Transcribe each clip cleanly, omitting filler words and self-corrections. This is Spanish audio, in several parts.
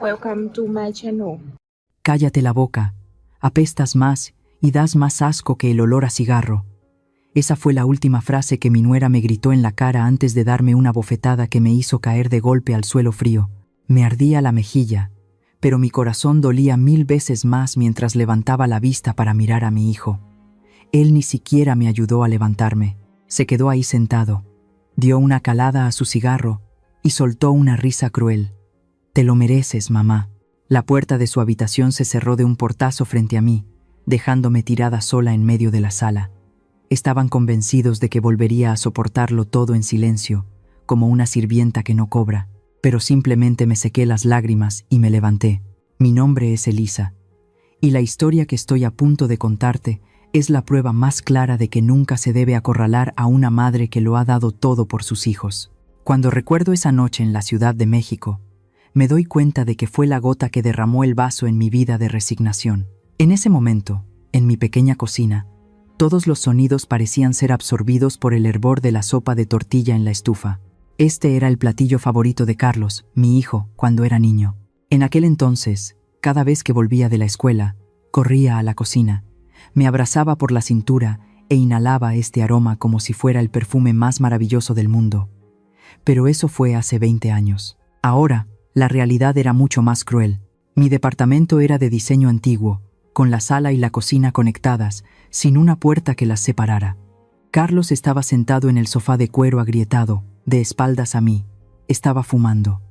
Welcome to my channel. Cállate la boca. Apestas más y das más asco que el olor a cigarro. Esa fue la última frase que mi nuera me gritó en la cara antes de darme una bofetada que me hizo caer de golpe al suelo frío. Me ardía la mejilla, pero mi corazón dolía 1000 veces más mientras levantaba la vista para mirar a mi hijo. Él ni siquiera me ayudó a levantarme. Se quedó ahí sentado, dio una calada a su cigarro y soltó una risa cruel. «Te lo mereces, mamá». La puerta de su habitación se cerró de un portazo frente a mí, dejándome tirada sola en medio de la sala. Estaban convencidos de que volvería a soportarlo todo en silencio, como una sirvienta que no cobra, pero simplemente me sequé las lágrimas y me levanté. Mi nombre es Elisa, y la historia que estoy a punto de contarte es la prueba más clara de que nunca se debe acorralar a una madre que lo ha dado todo por sus hijos. Cuando recuerdo esa noche en la Ciudad de México, me doy cuenta de que fue la gota que derramó el vaso en mi vida de resignación. En ese momento, en mi pequeña cocina, todos los sonidos parecían ser absorbidos por el hervor de la sopa de tortilla en la estufa. Este era el platillo favorito de Carlos, mi hijo, cuando era niño. En aquel entonces, cada vez que volvía de la escuela, corría a la cocina, me abrazaba por la cintura e inhalaba este aroma como si fuera el perfume más maravilloso del mundo. Pero eso fue hace 20 años. Ahora, la realidad era mucho más cruel. Mi departamento era de diseño antiguo, con la sala y la cocina conectadas, sin una puerta que las separara. Carlos estaba sentado en el sofá de cuero agrietado, de espaldas a mí. Estaba fumando.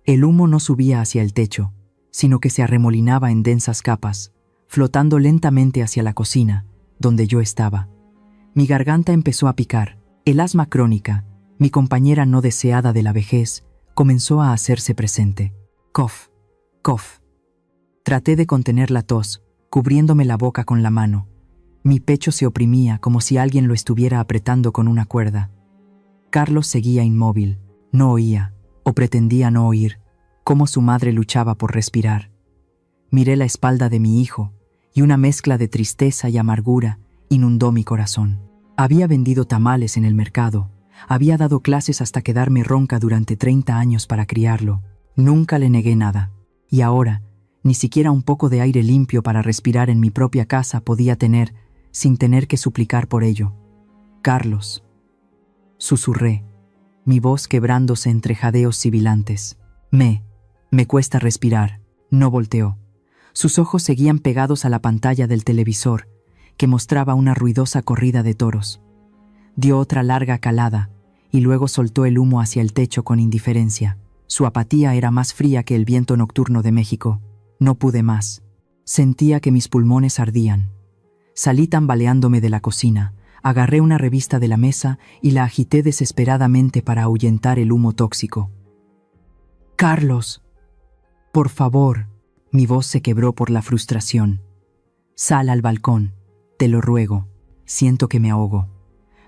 El humo no subía hacia el techo, sino que se arremolinaba en densas capas, flotando lentamente hacia la cocina, donde yo estaba. Mi garganta empezó a picar. El asma crónica, mi compañera no deseada de la vejez, comenzó a hacerse presente. Cough, cough. Traté de contener la tos, cubriéndome la boca con la mano. Mi pecho se oprimía como si alguien lo estuviera apretando con una cuerda. Carlos seguía inmóvil, no oía, o pretendía no oír, cómo su madre luchaba por respirar. Miré la espalda de mi hijo, y una mezcla de tristeza y amargura inundó mi corazón. Había vendido tamales en el mercado, había dado clases hasta quedarme ronca durante 30 años para criarlo. Nunca le negué nada, y ahora, ni siquiera un poco de aire limpio para respirar en mi propia casa podía tener, sin tener que suplicar por ello. «Carlos», susurré, mi voz quebrándose entre jadeos sibilantes. Me cuesta respirar». No volteó. Sus ojos seguían pegados a la pantalla del televisor, que mostraba una ruidosa corrida de toros. Dio otra larga calada, y luego soltó el humo hacia el techo con indiferencia. Su apatía era más fría que el viento nocturno de México. No pude más. Sentía que mis pulmones ardían. Salí tambaleándome de la cocina, agarré una revista de la mesa y la agité desesperadamente para ahuyentar el humo tóxico. «Carlos, por favor». Mi voz se quebró por la frustración. «Sal al balcón, te lo ruego. Siento que me ahogo».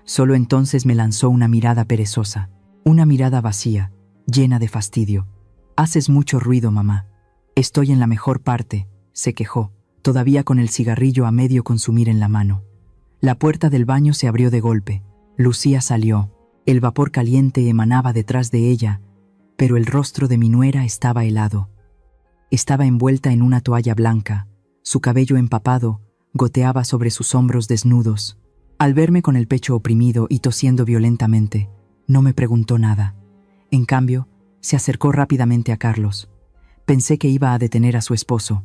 Solo entonces me lanzó una mirada perezosa, una mirada vacía, llena de fastidio. «Haces mucho ruido, mamá». «Estoy en la mejor parte», se quejó, todavía con el cigarrillo a medio consumir en la mano. La puerta del baño se abrió de golpe. Lucía salió. El vapor caliente emanaba detrás de ella, pero el rostro de mi nuera estaba helado. Estaba envuelta en una toalla blanca. Su cabello empapado goteaba sobre sus hombros desnudos. Al verme con el pecho oprimido y tosiendo violentamente, no me preguntó nada. En cambio, se acercó rápidamente a Carlos. Pensé que iba a detener a su esposo.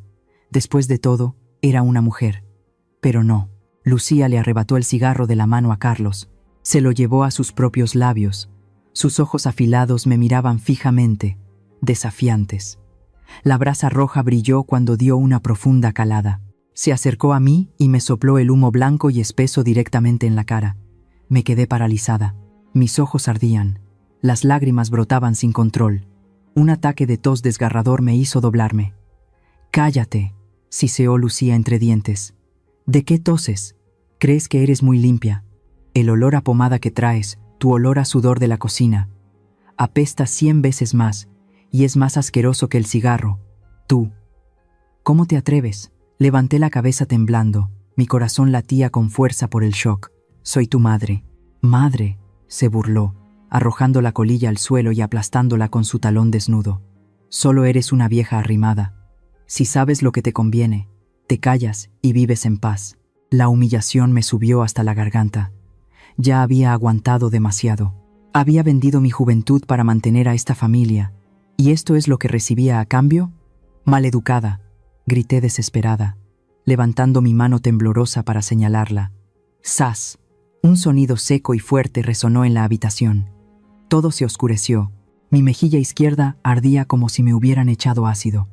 Después de todo, era una mujer. Pero no. Lucía le arrebató el cigarro de la mano a Carlos. Se lo llevó a sus propios labios. Sus ojos afilados me miraban fijamente, desafiantes. La brasa roja brilló cuando dio una profunda calada. Se acercó a mí y me sopló el humo blanco y espeso directamente en la cara. Me quedé paralizada. Mis ojos ardían. Las lágrimas brotaban sin control. Un ataque de tos desgarrador me hizo doblarme. «Cállate», siseó Lucía entre dientes. «¿De qué toses? ¿Crees que eres muy limpia? El olor a pomada que traes, tu olor a sudor de la cocina. Apesta 100 veces más, y es más asqueroso que el cigarro. Tú. ¿Cómo te atreves?» Levanté la cabeza temblando. Mi corazón latía con fuerza por el shock. «Soy tu madre». «Madre», se burló, arrojando la colilla al suelo y aplastándola con su talón desnudo. Solo eres una vieja arrimada. Si sabes lo que te conviene, te callas y vives en paz. La humillación me subió hasta la garganta. Ya había aguantado demasiado. Había vendido mi juventud para mantener a esta familia. ¿Y esto es lo que recibía a cambio? Maleducada, grité desesperada, levantando mi mano temblorosa para señalarla. ¡Zas! Un sonido seco y fuerte resonó en la habitación. Todo se oscureció. Mi mejilla izquierda ardía como si me hubieran echado ácido.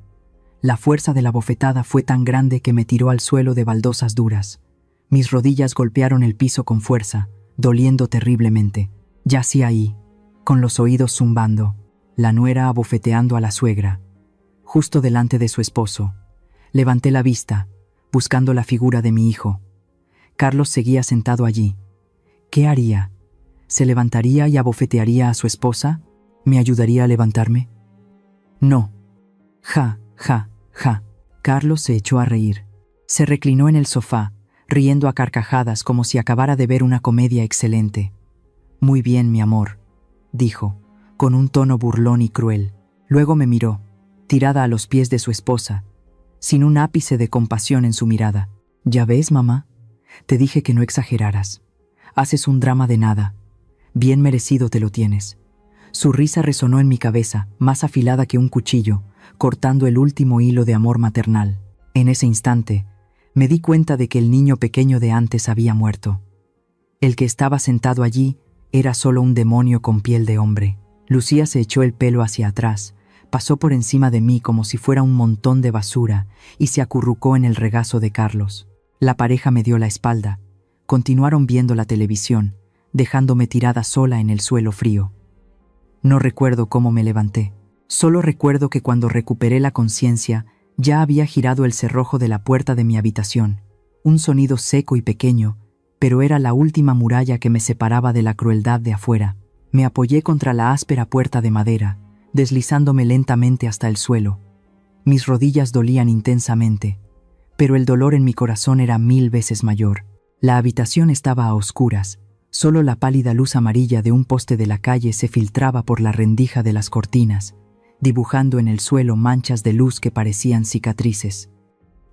La fuerza de la bofetada fue tan grande que me tiró al suelo de baldosas duras. Mis rodillas golpearon el piso con fuerza, doliendo terriblemente. Yací ahí, con los oídos zumbando, la nuera abofeteando a la suegra, justo delante de su esposo. Levanté la vista, buscando la figura de mi hijo. Carlos seguía sentado allí. ¿Qué haría? ¿Se levantaría y abofetearía a su esposa? ¿Me ayudaría a levantarme? No. Ja, ja, ja. Carlos se echó a reír. Se reclinó en el sofá, riendo a carcajadas como si acabara de ver una comedia excelente. Muy bien, mi amor, dijo, con un tono burlón y cruel. Luego me miró, tirada a los pies de su esposa, sin un ápice de compasión en su mirada. ¿Ya ves, mamá? Te dije que no exageraras. Haces un drama de nada. Bien merecido te lo tienes. Su risa resonó en mi cabeza, más afilada que un cuchillo, cortando el último hilo de amor maternal. En ese instante, me di cuenta de que el niño pequeño de antes había muerto. El que estaba sentado allí era solo un demonio con piel de hombre. Lucía se echó el pelo hacia atrás, pasó por encima de mí como si fuera un montón de basura y se acurrucó en el regazo de Carlos. La pareja me dio la espalda. Continuaron viendo la televisión, dejándome tirada sola en el suelo frío. No recuerdo cómo me levanté. Solo recuerdo que cuando recuperé la conciencia, ya había girado el cerrojo de la puerta de mi habitación. Un sonido seco y pequeño, pero era la última muralla que me separaba de la crueldad de afuera. Me apoyé contra la áspera puerta de madera, deslizándome lentamente hasta el suelo. Mis rodillas dolían intensamente, pero el dolor en mi corazón era 1000 veces mayor. La habitación estaba a oscuras. Solo la pálida luz amarilla de un poste de la calle se filtraba por la rendija de las cortinas, dibujando en el suelo manchas de luz que parecían cicatrices.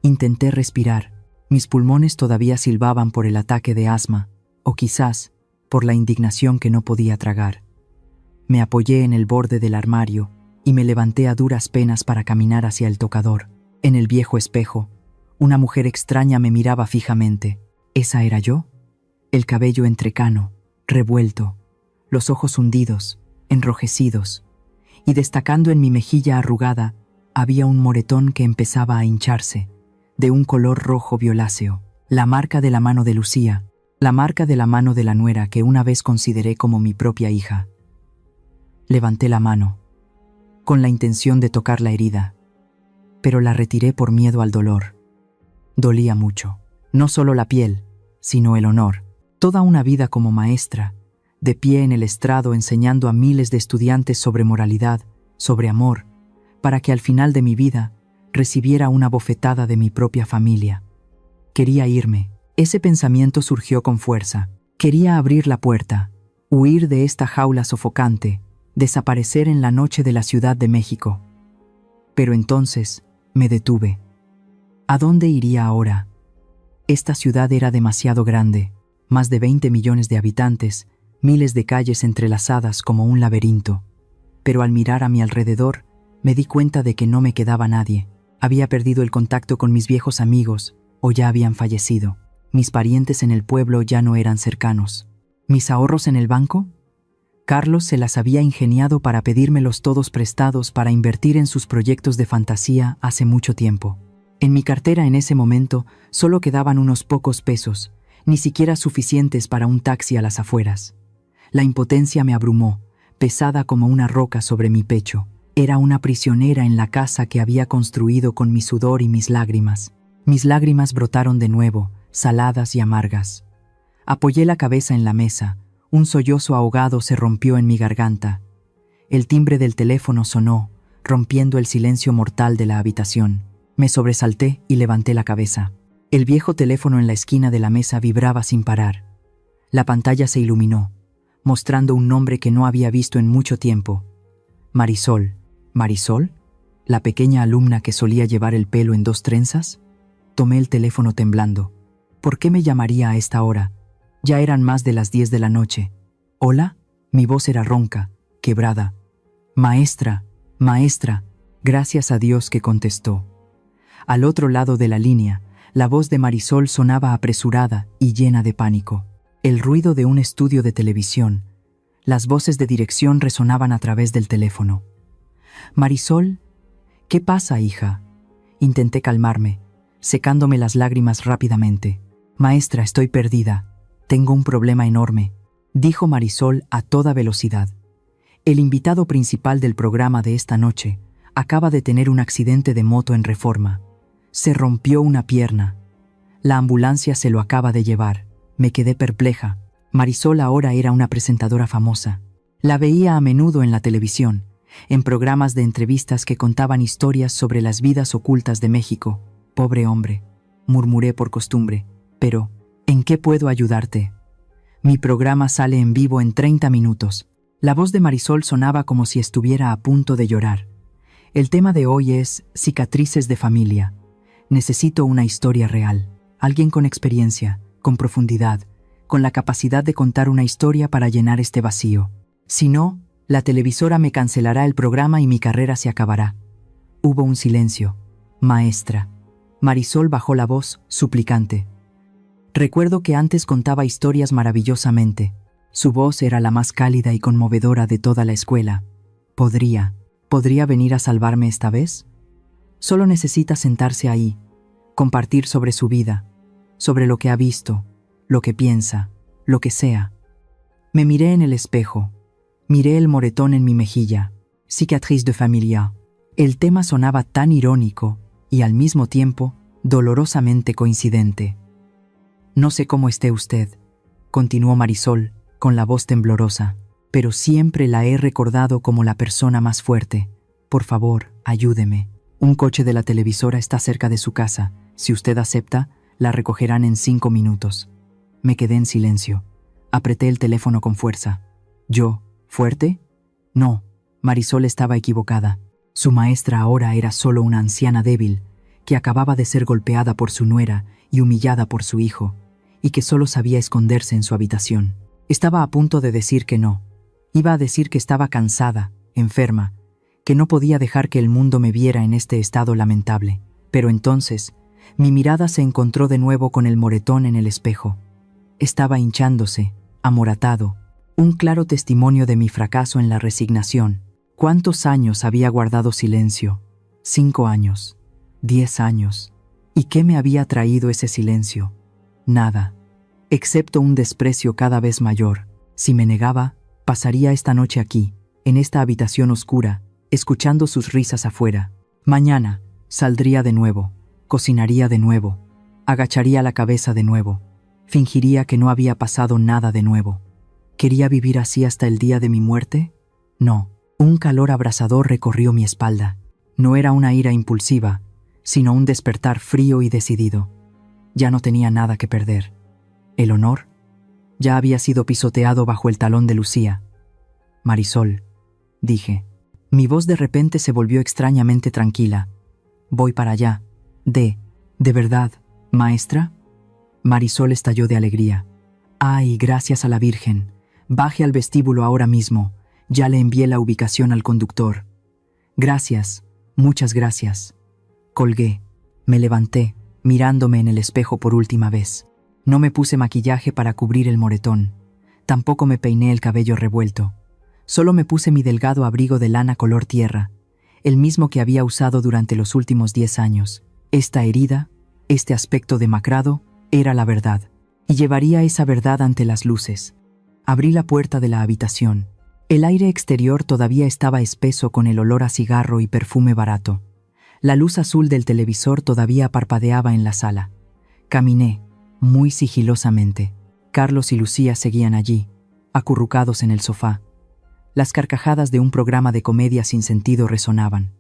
Intenté respirar. Mis pulmones todavía silbaban por el ataque de asma, o quizás por la indignación que no podía tragar. Me apoyé en el borde del armario y me levanté a duras penas para caminar hacia el tocador. En el viejo espejo, una mujer extraña me miraba fijamente. ¿Esa era yo? El cabello entrecano, revuelto, los ojos hundidos, enrojecidos, y destacando en mi mejilla arrugada había un moretón que empezaba a hincharse, de un color rojo violáceo, la marca de la mano de Lucía, la marca de la mano de la nuera que una vez consideré como mi propia hija. Levanté la mano, con la intención de tocar la herida, pero la retiré por miedo al dolor. Dolía mucho, no solo la piel, sino el honor. Toda una vida como maestra, de pie en el estrado enseñando a miles de estudiantes sobre moralidad, sobre amor, para que al final de mi vida recibiera una bofetada de mi propia familia. Quería irme. Ese pensamiento surgió con fuerza. Quería abrir la puerta, huir de esta jaula sofocante, desaparecer en la noche de la Ciudad de México. Pero entonces me detuve. ¿A dónde iría ahora? Esta ciudad era demasiado grande. Más de 20 millones de habitantes, miles de calles entrelazadas como un laberinto. Pero al mirar a mi alrededor, me di cuenta de que no me quedaba nadie. Había perdido el contacto con mis viejos amigos, o ya habían fallecido. Mis parientes en el pueblo ya no eran cercanos. ¿Mis ahorros en el banco? Carlos se las había ingeniado para pedírmelos todos prestados para invertir en sus proyectos de fantasía hace mucho tiempo. En mi cartera en ese momento solo quedaban unos pocos pesos, ni siquiera suficientes para un taxi a las afueras. La impotencia me abrumó, pesada como una roca sobre mi pecho. Era una prisionera en la casa que había construido con mi sudor y mis lágrimas. Mis lágrimas brotaron de nuevo, saladas y amargas. Apoyé la cabeza en la mesa. Un sollozo ahogado se rompió en mi garganta. El timbre del teléfono sonó, rompiendo el silencio mortal de la habitación. Me sobresalté y levanté la cabeza. El viejo teléfono en la esquina de la mesa vibraba sin parar. La pantalla se iluminó, mostrando un nombre que no había visto en mucho tiempo. Marisol. ¿Marisol? ¿La pequeña alumna que solía llevar el pelo en 2 trenzas? Tomé el teléfono temblando. ¿Por qué me llamaría a esta hora? Ya eran más de las 10 de la noche. ¿Hola? Mi voz era ronca, quebrada. Maestra, maestra. Gracias a Dios que contestó. Al otro lado de la línea, la voz de Marisol sonaba apresurada y llena de pánico. El ruido de un estudio de televisión. Las voces de dirección resonaban a través del teléfono. Marisol, ¿qué pasa, hija? Intenté calmarme, secándome las lágrimas rápidamente. Maestra, estoy perdida. Tengo un problema enorme, dijo Marisol a toda velocidad. El invitado principal del programa de esta noche acaba de tener un accidente de moto en Reforma. Se rompió una pierna. La ambulancia se lo acaba de llevar. Me quedé perpleja. Marisol ahora era una presentadora famosa. La veía a menudo en la televisión, en programas de entrevistas que contaban historias sobre las vidas ocultas de México. Pobre hombre, murmuré por costumbre. Pero, ¿en qué puedo ayudarte? Mi programa sale en vivo en 30 minutos. La voz de Marisol sonaba como si estuviera a punto de llorar. El tema de hoy es cicatrices de familia. Necesito una historia real. Alguien con experiencia, con profundidad, con la capacidad de contar una historia para llenar este vacío. Si no, la televisora me cancelará el programa y mi carrera se acabará. Hubo un silencio. Maestra. Marisol bajó la voz, suplicante. Recuerdo que antes contaba historias maravillosamente. Su voz era la más cálida y conmovedora de toda la escuela. ¿Podría venir a salvarme esta vez? Solo necesita sentarse ahí, compartir sobre su vida, sobre lo que ha visto, lo que piensa, lo que sea. Me miré en el espejo, miré el moretón en mi mejilla, cicatrice de familia. El tema sonaba tan irónico y al mismo tiempo dolorosamente coincidente. No sé cómo esté usted, continuó Marisol, con la voz temblorosa, pero siempre la he recordado como la persona más fuerte. Por favor, ayúdeme. Un coche de la televisora está cerca de su casa. Si usted acepta, la recogerán en 5 minutos. Me quedé en silencio. Apreté el teléfono con fuerza. ¿Yo? ¿Fuerte? No, Marisol estaba equivocada. Su maestra ahora era solo una anciana débil, que acababa de ser golpeada por su nuera y humillada por su hijo, y que solo sabía esconderse en su habitación. Estaba a punto de decir que no. Iba a decir que estaba cansada, enferma, que no podía dejar que el mundo me viera en este estado lamentable. Pero entonces, mi mirada se encontró de nuevo con el moretón en el espejo. Estaba hinchándose, amoratado, un claro testimonio de mi fracaso en la resignación. ¿Cuántos años había guardado silencio? 5 años, 10 años. ¿Y qué me había traído ese silencio? Nada, excepto un desprecio cada vez mayor. Si me negaba, pasaría esta noche aquí, en esta habitación oscura, escuchando sus risas afuera. Mañana, saldría de nuevo, cocinaría de nuevo, agacharía la cabeza de nuevo, fingiría que no había pasado nada de nuevo. ¿Quería vivir así hasta el día de mi muerte? No. Un calor abrasador recorrió mi espalda. No era una ira impulsiva, sino un despertar frío y decidido. Ya no tenía nada que perder. ¿El honor? Ya había sido pisoteado bajo el talón de Lucía. Marisol, dije. Mi voz de repente se volvió extrañamente tranquila. Voy para allá. ¿De verdad, maestra? Marisol estalló de alegría. ¡Ay, gracias a la Virgen! Baje al vestíbulo ahora mismo. Ya le envié la ubicación al conductor. Gracias, muchas gracias. Colgué. Me levanté, mirándome en el espejo por última vez. No me puse maquillaje para cubrir el moretón. Tampoco me peiné el cabello revuelto. Solo me puse mi delgado abrigo de lana color tierra, el mismo que había usado durante los últimos 10 años. Esta herida, este aspecto demacrado, era la verdad, y llevaría esa verdad ante las luces. Abrí la puerta de la habitación. El aire exterior todavía estaba espeso con el olor a cigarro y perfume barato. La luz azul del televisor todavía parpadeaba en la sala. Caminé, muy sigilosamente. Carlos y Lucía seguían allí, acurrucados en el sofá. Las carcajadas de un programa de comedia sin sentido resonaban.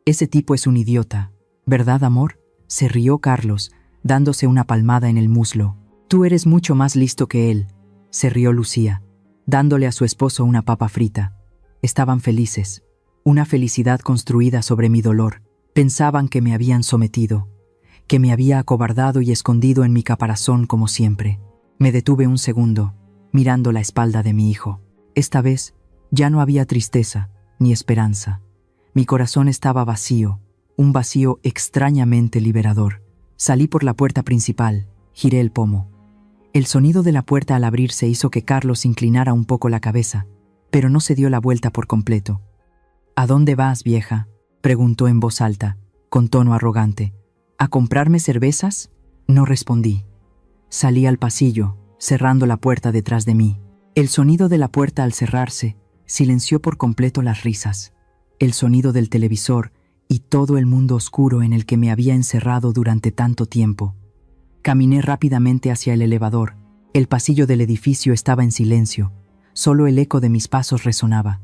«Ese tipo es un idiota, ¿verdad, amor?», se rió Carlos, dándose una palmada en el muslo. «Tú eres mucho más listo que él», se rió Lucía, dándole a su esposo una papa frita. Estaban felices. una felicidad construida sobre mi dolor. Pensaban que me habían sometido, que me había acobardado y escondido en mi caparazón como siempre. Me detuve un segundo, mirando la espalda de mi hijo. Esta vez ya no había tristeza ni esperanza. Mi corazón estaba vacío, un vacío extrañamente liberador. Salí por la puerta principal, giré el pomo. El sonido de la puerta al abrirse hizo que Carlos inclinara un poco la cabeza, pero no se dio la vuelta por completo. «¿A dónde vas, vieja?», preguntó en voz alta, con tono arrogante. «¿A comprarme cervezas?». No respondí. Salí al pasillo, cerrando la puerta detrás de mí. El sonido de la puerta al cerrarse silenció por completo las risas, el sonido del televisor y todo el mundo oscuro en el que me había encerrado durante tanto tiempo. Caminé rápidamente hacia el elevador. El pasillo del edificio estaba en silencio, solo el eco de mis pasos resonaba.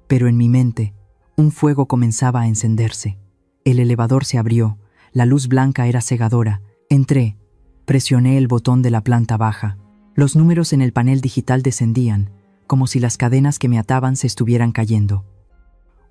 Pero en mi mente, un fuego comenzaba a encenderse. El elevador se abrió, la luz blanca era cegadora. Entré, presioné el botón de la planta baja. Los números en el panel digital descendían, como si las cadenas que me ataban se estuvieran cayendo.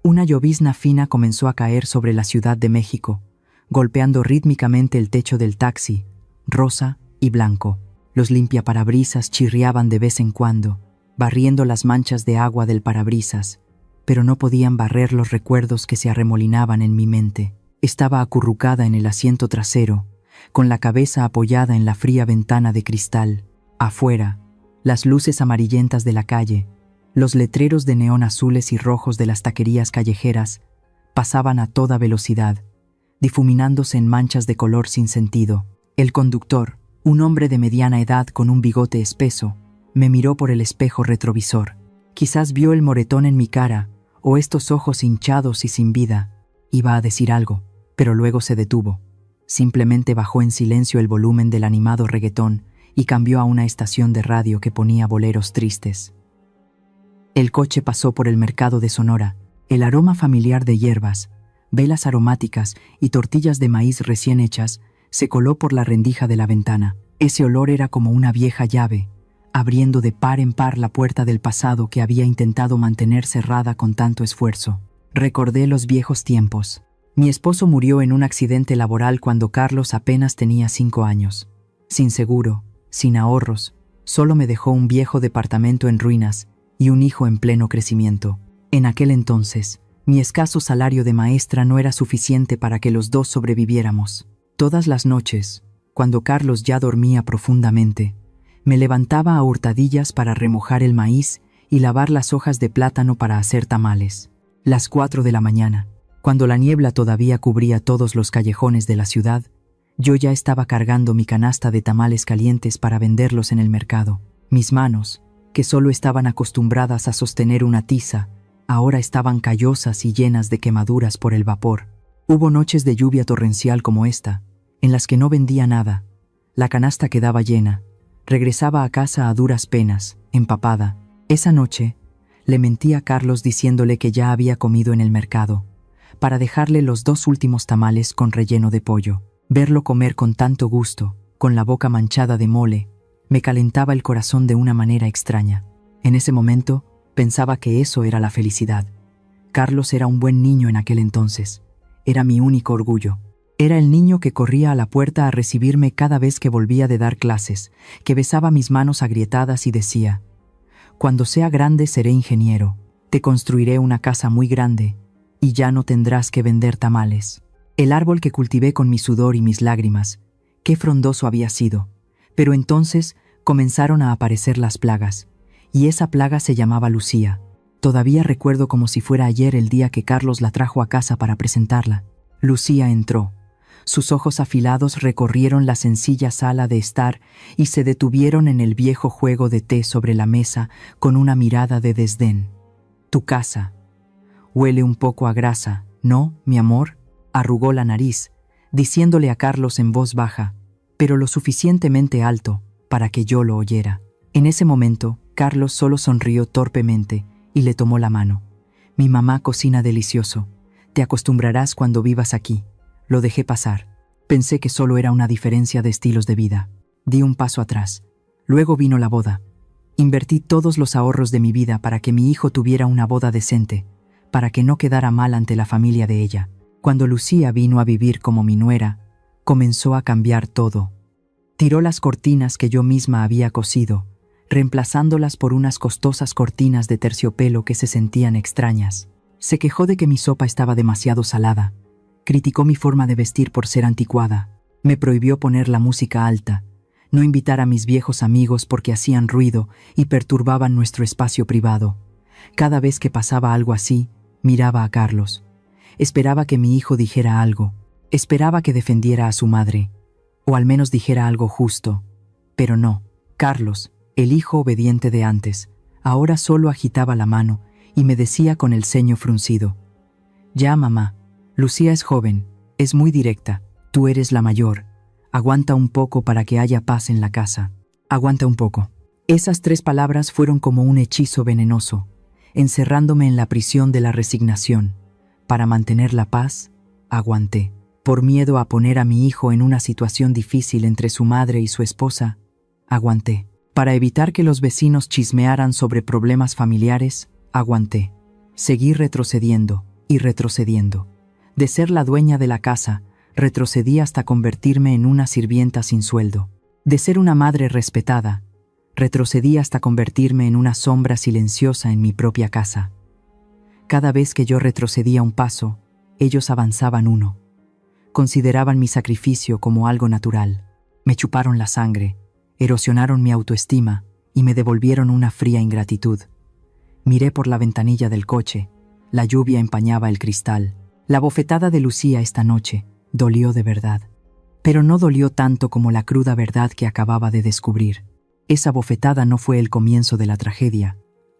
Una llovizna fina comenzó a caer sobre la Ciudad de México, golpeando rítmicamente el techo del taxi, rosa y blanco. Los limpiaparabrisas chirriaban de vez en cuando, barriendo las manchas de agua del parabrisas, pero no podían barrer los recuerdos que se arremolinaban en mi mente. Estaba acurrucada en el asiento trasero, con la cabeza apoyada en la fría ventana de cristal. Afuera, las luces amarillentas de la calle, los letreros de neón azules y rojos de las taquerías callejeras, pasaban a toda velocidad, difuminándose en manchas de color sin sentido. El conductor, un hombre de mediana edad con un bigote espeso, me miró por el espejo retrovisor. Quizás vio el moretón en mi cara, o estos ojos hinchados y sin vida. Iba a decir algo, pero luego se detuvo. Simplemente bajó en silencio el volumen del animado reggaetón y cambió a una estación de radio que ponía boleros tristes. El coche pasó por el mercado de Sonora. El aroma familiar de hierbas, velas aromáticas y tortillas de maíz recién hechas se coló por la rendija de la ventana. Ese olor era como una vieja llave, abriendo de par en par la puerta del pasado que había intentado mantener cerrada con tanto esfuerzo. Recordé los viejos tiempos. Mi esposo murió en un accidente laboral cuando Carlos apenas tenía 5 años. Sin seguro, sin ahorros, solo me dejó un viejo departamento en ruinas y un hijo en pleno crecimiento. En aquel entonces, mi escaso salario de maestra no era suficiente para que los dos sobreviviéramos. Todas las noches, cuando Carlos ya dormía profundamente, me levantaba a hurtadillas para remojar el maíz y lavar las hojas de plátano para hacer tamales. Las 4 de la mañana, cuando la niebla todavía cubría todos los callejones de la ciudad, yo ya estaba cargando mi canasta de tamales calientes para venderlos en el mercado. Mis manos, que solo estaban acostumbradas a sostener una tiza, ahora estaban callosas y llenas de quemaduras por el vapor. Hubo noches de lluvia torrencial como esta, en las que no vendía nada. La canasta quedaba llena. Regresaba a casa a duras penas, empapada. Esa noche, le mentí a Carlos diciéndole que ya había comido en el mercado, para dejarle los 2 últimos tamales con relleno de pollo. Verlo comer con tanto gusto, con la boca manchada de mole, me calentaba el corazón de una manera extraña. En ese momento, pensaba que eso era la felicidad. Carlos era un buen niño en aquel entonces. Era mi único orgullo. Era el niño que corría a la puerta a recibirme cada vez que volvía de dar clases, que besaba mis manos agrietadas y decía: «Cuando sea grande seré ingeniero, te construiré una casa muy grande, y ya no tendrás que vender tamales». El árbol que cultivé con mi sudor y mis lágrimas, qué frondoso había sido. Pero entonces comenzaron a aparecer las plagas, y esa plaga se llamaba Lucía. Todavía recuerdo como si fuera ayer el día que Carlos la trajo a casa para presentarla. Lucía entró. Sus ojos afilados recorrieron la sencilla sala de estar y se detuvieron en el viejo juego de té sobre la mesa con una mirada de desdén. «Tu casa. Huele un poco a grasa, ¿no, mi amor?», arrugó la nariz, diciéndole a Carlos en voz baja, pero lo suficientemente alto para que yo lo oyera. En ese momento, Carlos solo sonrió torpemente y le tomó la mano. «Mi mamá cocina delicioso. Te acostumbrarás cuando vivas aquí». Lo dejé pasar. Pensé que solo era una diferencia de estilos de vida. Di un paso atrás. Luego vino la boda. Invertí todos los ahorros de mi vida para que mi hijo tuviera una boda decente, para que no quedara mal ante la familia de ella. Cuando Lucía vino a vivir como mi nuera, comenzó a cambiar todo. Tiró las cortinas que yo misma había cosido, reemplazándolas por unas costosas cortinas de terciopelo que se sentían extrañas. Se quejó de que mi sopa estaba demasiado salada. Criticó mi forma de vestir por ser anticuada. Me prohibió poner la música alta, no invitar a mis viejos amigos porque hacían ruido y perturbaban nuestro espacio privado. Cada vez que pasaba algo así, miraba a Carlos. Esperaba que mi hijo dijera algo. Esperaba que defendiera a su madre, o al menos dijera algo justo. Pero no. Carlos, el hijo obediente de antes, ahora solo agitaba la mano y me decía con el ceño fruncido: «Ya, mamá, Lucía es joven, es muy directa, tú eres la mayor. Aguanta un poco para que haya paz en la casa. Aguanta un poco». Esas 3 palabras fueron como un hechizo venenoso, encerrándome en la prisión de la resignación. Para mantener la paz, aguanté. Por miedo a poner a mi hijo en una situación difícil entre su madre y su esposa, aguanté. Para evitar que los vecinos chismearan sobre problemas familiares, aguanté. Seguí retrocediendo y retrocediendo. De ser la dueña de la casa, retrocedí hasta convertirme en una sirvienta sin sueldo. De ser una madre respetada, retrocedí hasta convertirme en una sombra silenciosa en mi propia casa. Cada vez que yo retrocedía un paso, ellos avanzaban uno. Consideraban mi sacrificio como algo natural. Me chuparon la sangre, erosionaron mi autoestima y me devolvieron una fría ingratitud. Miré por la ventanilla del coche. La lluvia empañaba el cristal. La bofetada de Lucía esta noche dolió de verdad. Pero no dolió tanto como la cruda verdad que acababa de descubrir. Esa bofetada no fue el comienzo de la tragedia.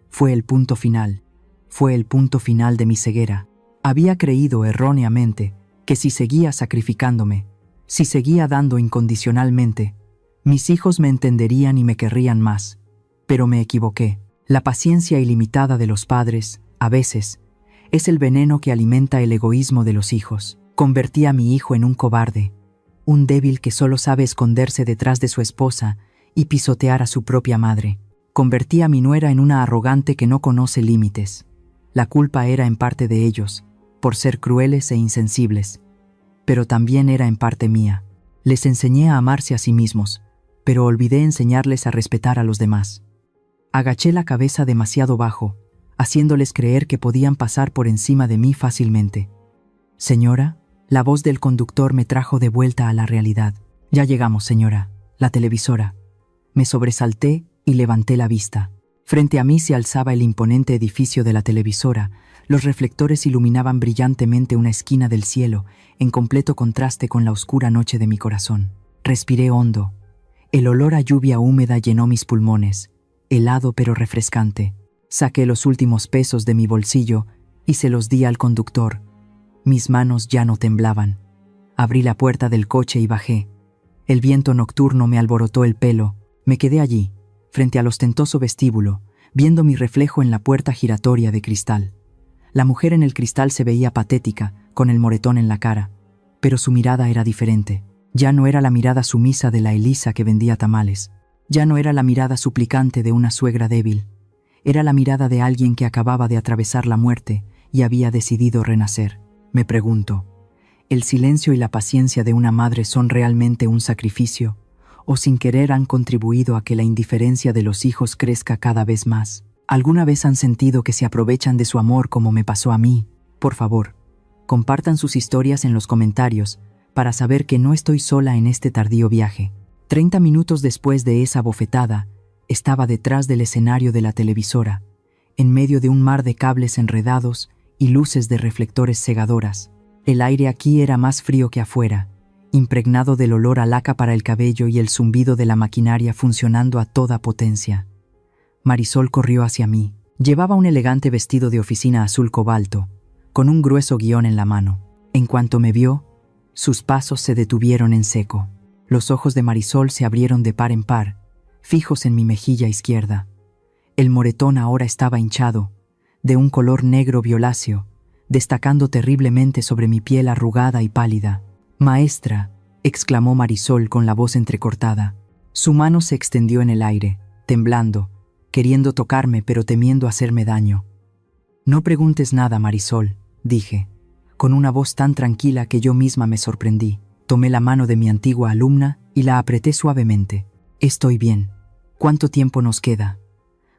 Fue el punto final. Fue el punto final de mi ceguera. Había creído erróneamente que si seguía sacrificándome, si seguía dando incondicionalmente, mis hijos me entenderían y me querrían más. Pero me equivoqué. La paciencia ilimitada de los padres, a veces, es el veneno que alimenta el egoísmo de los hijos. Convertí a mi hijo en un cobarde, un débil que solo sabe esconderse detrás de su esposa y pisotear a su propia madre. Convertí a mi nuera en una arrogante que no conoce límites. La culpa era en parte de ellos, por ser crueles e insensibles, pero también era en parte mía. Les enseñé a amarse a sí mismos, pero olvidé enseñarles a respetar a los demás. Agaché la cabeza demasiado bajo, haciéndoles creer que podían pasar por encima de mí fácilmente. «Señora», la voz del conductor me trajo de vuelta a la realidad. «Ya llegamos, señora, la televisora». Me sobresalté y levanté la vista. Frente a mí se alzaba el imponente edificio de la televisora. Los reflectores iluminaban brillantemente una esquina del cielo, en completo contraste con la oscura noche de mi corazón. Respiré hondo. El olor a lluvia húmeda llenó mis pulmones, helado pero refrescante. Saqué los últimos pesos de mi bolsillo y se los di al conductor. Mis manos ya no temblaban. Abrí la puerta del coche y bajé. El viento nocturno me alborotó el pelo. Me quedé allí, frente al ostentoso vestíbulo, viendo mi reflejo en la puerta giratoria de cristal. La mujer en el cristal se veía patética, con el moretón en la cara, pero su mirada era diferente. Ya no era la mirada sumisa de la Elisa que vendía tamales. Ya no era la mirada suplicante de una suegra débil. Era la mirada de alguien que acababa de atravesar la muerte y había decidido renacer. Me pregunto, ¿el silencio y la paciencia de una madre son realmente un sacrificio? ¿O sin querer han contribuido a que la indiferencia de los hijos crezca cada vez más? ¿Alguna vez han sentido que se aprovechan de su amor como me pasó a mí? Por favor, compartan sus historias en los comentarios para saber que no estoy sola en este tardío viaje. 30 minutos después de esa bofetada, estaba detrás del escenario de la televisora, en medio de un mar de cables enredados y luces de reflectores cegadoras. El aire aquí era más frío que afuera, impregnado del olor a laca para el cabello y el zumbido de la maquinaria funcionando a toda potencia. Marisol corrió hacia mí. Llevaba un elegante vestido de oficina azul cobalto, con un grueso guión en la mano. En cuanto me vio, sus pasos se detuvieron en seco. Los ojos de Marisol se abrieron de par en par, fijos en mi mejilla izquierda. El moretón ahora estaba hinchado, de un color negro violáceo, destacando terriblemente sobre mi piel arrugada y pálida. «Maestra», exclamó Marisol con la voz entrecortada. Su mano se extendió en el aire, temblando, queriendo tocarme pero temiendo hacerme daño. No preguntes nada, Marisol, dije, con una voz tan tranquila que yo misma me sorprendí. Tomé la mano de mi antigua alumna y la apreté suavemente. Estoy bien. ¿Cuánto tiempo nos queda?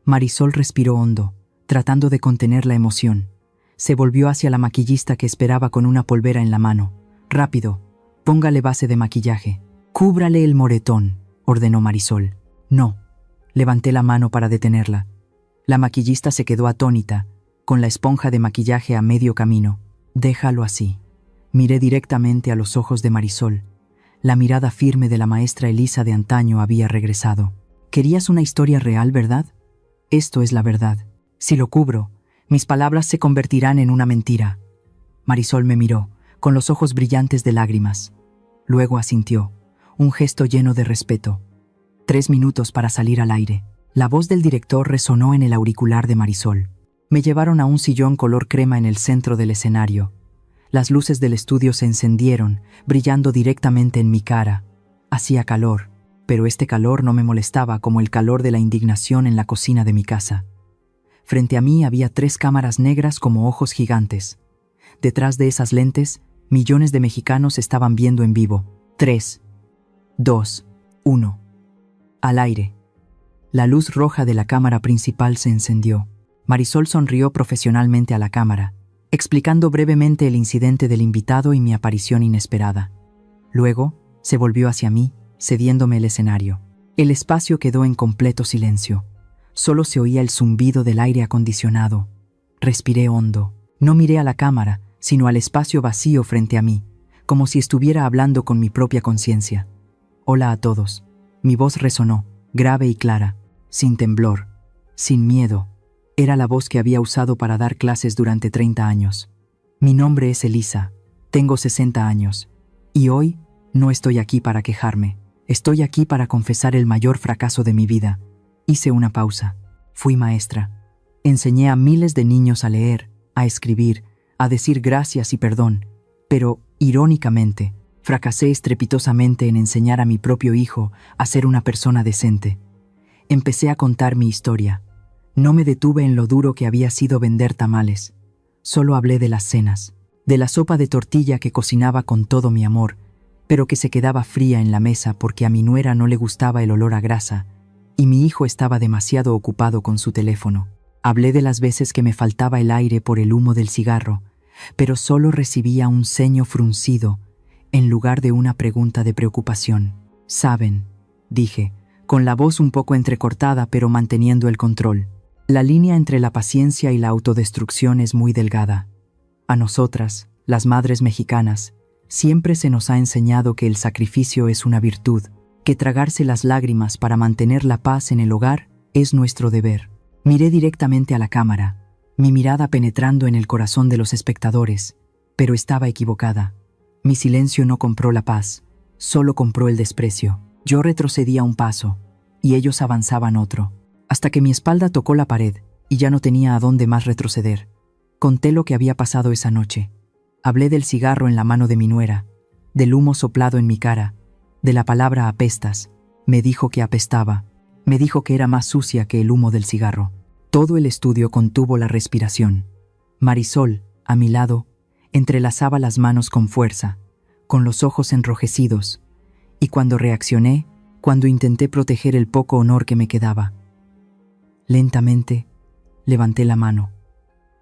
Marisol respiró hondo, tratando de contener la emoción. Se volvió hacia la maquillista que esperaba con una polvera en la mano. Rápido, póngale base de maquillaje. Cúbrale el moretón, ordenó Marisol. No. Levanté la mano para detenerla. La maquillista se quedó atónita, con la esponja de maquillaje a medio camino. Déjalo así. Miré directamente a los ojos de Marisol. La mirada firme de la maestra Elisa de antaño había regresado. Querías una historia real, ¿verdad? Esto es la verdad. Si lo cubro, mis palabras se convertirán en una mentira. Marisol me miró, con los ojos brillantes de lágrimas. Luego asintió, un gesto lleno de respeto. 3 minutos para salir al aire. La voz del director resonó en el auricular de Marisol. Me llevaron a un sillón color crema en el centro del escenario. Las luces del estudio se encendieron, brillando directamente en mi cara. Hacía calor, pero este calor no me molestaba como el calor de la indignación en la cocina de mi casa. Frente a mí había 3 cámaras negras como ojos gigantes. Detrás de esas lentes, millones de mexicanos estaban viendo en vivo. 3, 2, 1. Al aire. La luz roja de la cámara principal se encendió. Marisol sonrió profesionalmente a la cámara, explicando brevemente el incidente del invitado y mi aparición inesperada. Luego, se volvió hacia mí, cediéndome el escenario. El espacio quedó en completo silencio. Solo se oía el zumbido del aire acondicionado. Respiré hondo. No miré a la cámara, sino al espacio vacío frente a mí, como si estuviera hablando con mi propia conciencia. Hola a todos. Mi voz resonó, grave y clara, sin temblor, sin miedo. Era la voz que había usado para dar clases durante 30 años. Mi nombre es Elisa, tengo 60 años, y hoy no estoy aquí para quejarme. Estoy aquí para confesar el mayor fracaso de mi vida. Hice una pausa. Fui maestra. Enseñé a miles de niños a leer, a escribir, a decir gracias y perdón, pero, irónicamente, fracasé estrepitosamente en enseñar a mi propio hijo a ser una persona decente. Empecé a contar mi historia. No me detuve en lo duro que había sido vender tamales. Solo hablé de las cenas, de la sopa de tortilla que cocinaba con todo mi amor, pero que se quedaba fría en la mesa porque a mi nuera no le gustaba el olor a grasa y mi hijo estaba demasiado ocupado con su teléfono. Hablé de las veces que me faltaba el aire por el humo del cigarro, pero solo recibía un ceño fruncido en lugar de una pregunta de preocupación. «Saben», dije, con la voz un poco entrecortada pero manteniendo el control. La línea entre la paciencia y la autodestrucción es muy delgada. A nosotras, las madres mexicanas, siempre se nos ha enseñado que el sacrificio es una virtud, que tragarse las lágrimas para mantener la paz en el hogar es nuestro deber. Miré directamente a la cámara, mi mirada penetrando en el corazón de los espectadores, pero estaba equivocada. Mi silencio no compró la paz, solo compró el desprecio. Yo retrocedía un paso, y ellos avanzaban otro, hasta que mi espalda tocó la pared y ya no tenía a dónde más retroceder. Conté lo que había pasado esa noche. Hablé del cigarro en la mano de mi nuera, del humo soplado en mi cara, de la palabra apestas. Me dijo que apestaba. Me dijo que era más sucia que el humo del cigarro. Todo el estudio contuvo la respiración. Marisol, a mi lado, entrelazaba las manos con fuerza, con los ojos enrojecidos, y cuando reaccioné, cuando intenté proteger el poco honor que me quedaba. Lentamente, levanté la mano.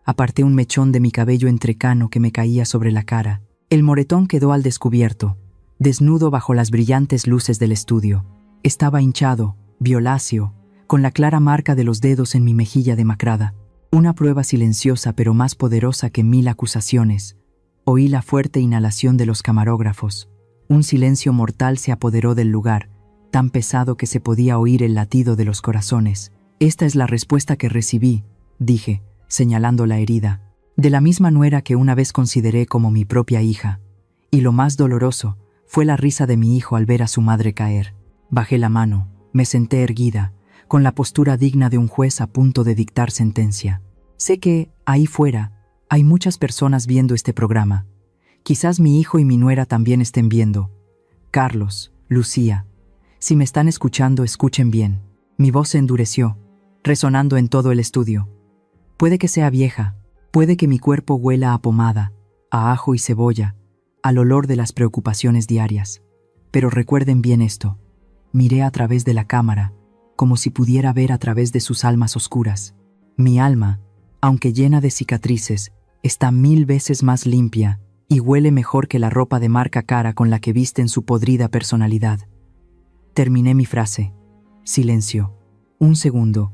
Aparté un mechón de mi cabello entrecano que me caía sobre la cara. El moretón quedó al descubierto, desnudo bajo las brillantes luces del estudio. Estaba hinchado, violáceo, con la clara marca de los dedos en mi mejilla demacrada. Una prueba silenciosa pero más poderosa que 1000 acusaciones. Oí la fuerte inhalación de los camarógrafos. Un silencio mortal se apoderó del lugar, tan pesado que se podía oír el latido de los corazones. Esta es la respuesta que recibí, dije, señalando la herida, de la misma nuera que una vez consideré como mi propia hija. Y lo más doloroso fue la risa de mi hijo al ver a su madre caer. Bajé la mano, me senté erguida, con la postura digna de un juez a punto de dictar sentencia. Sé que, ahí fuera, hay muchas personas viendo este programa. Quizás mi hijo y mi nuera también estén viendo. Carlos, Lucía, si me están escuchando, escuchen bien. Mi voz se endureció, resonando en todo el estudio. Puede que sea vieja, Puede que mi cuerpo huela a pomada, a ajo y cebolla, al olor de las preocupaciones diarias. Pero recuerden bien esto. Miré a través de la cámara, como si pudiera ver a través de sus almas oscuras. Mi alma, aunque llena de cicatrices, está 1000 veces más limpia y huele mejor que la ropa de marca cara con la que visten su podrida personalidad. Terminé mi frase. Silencio. 1 segundo,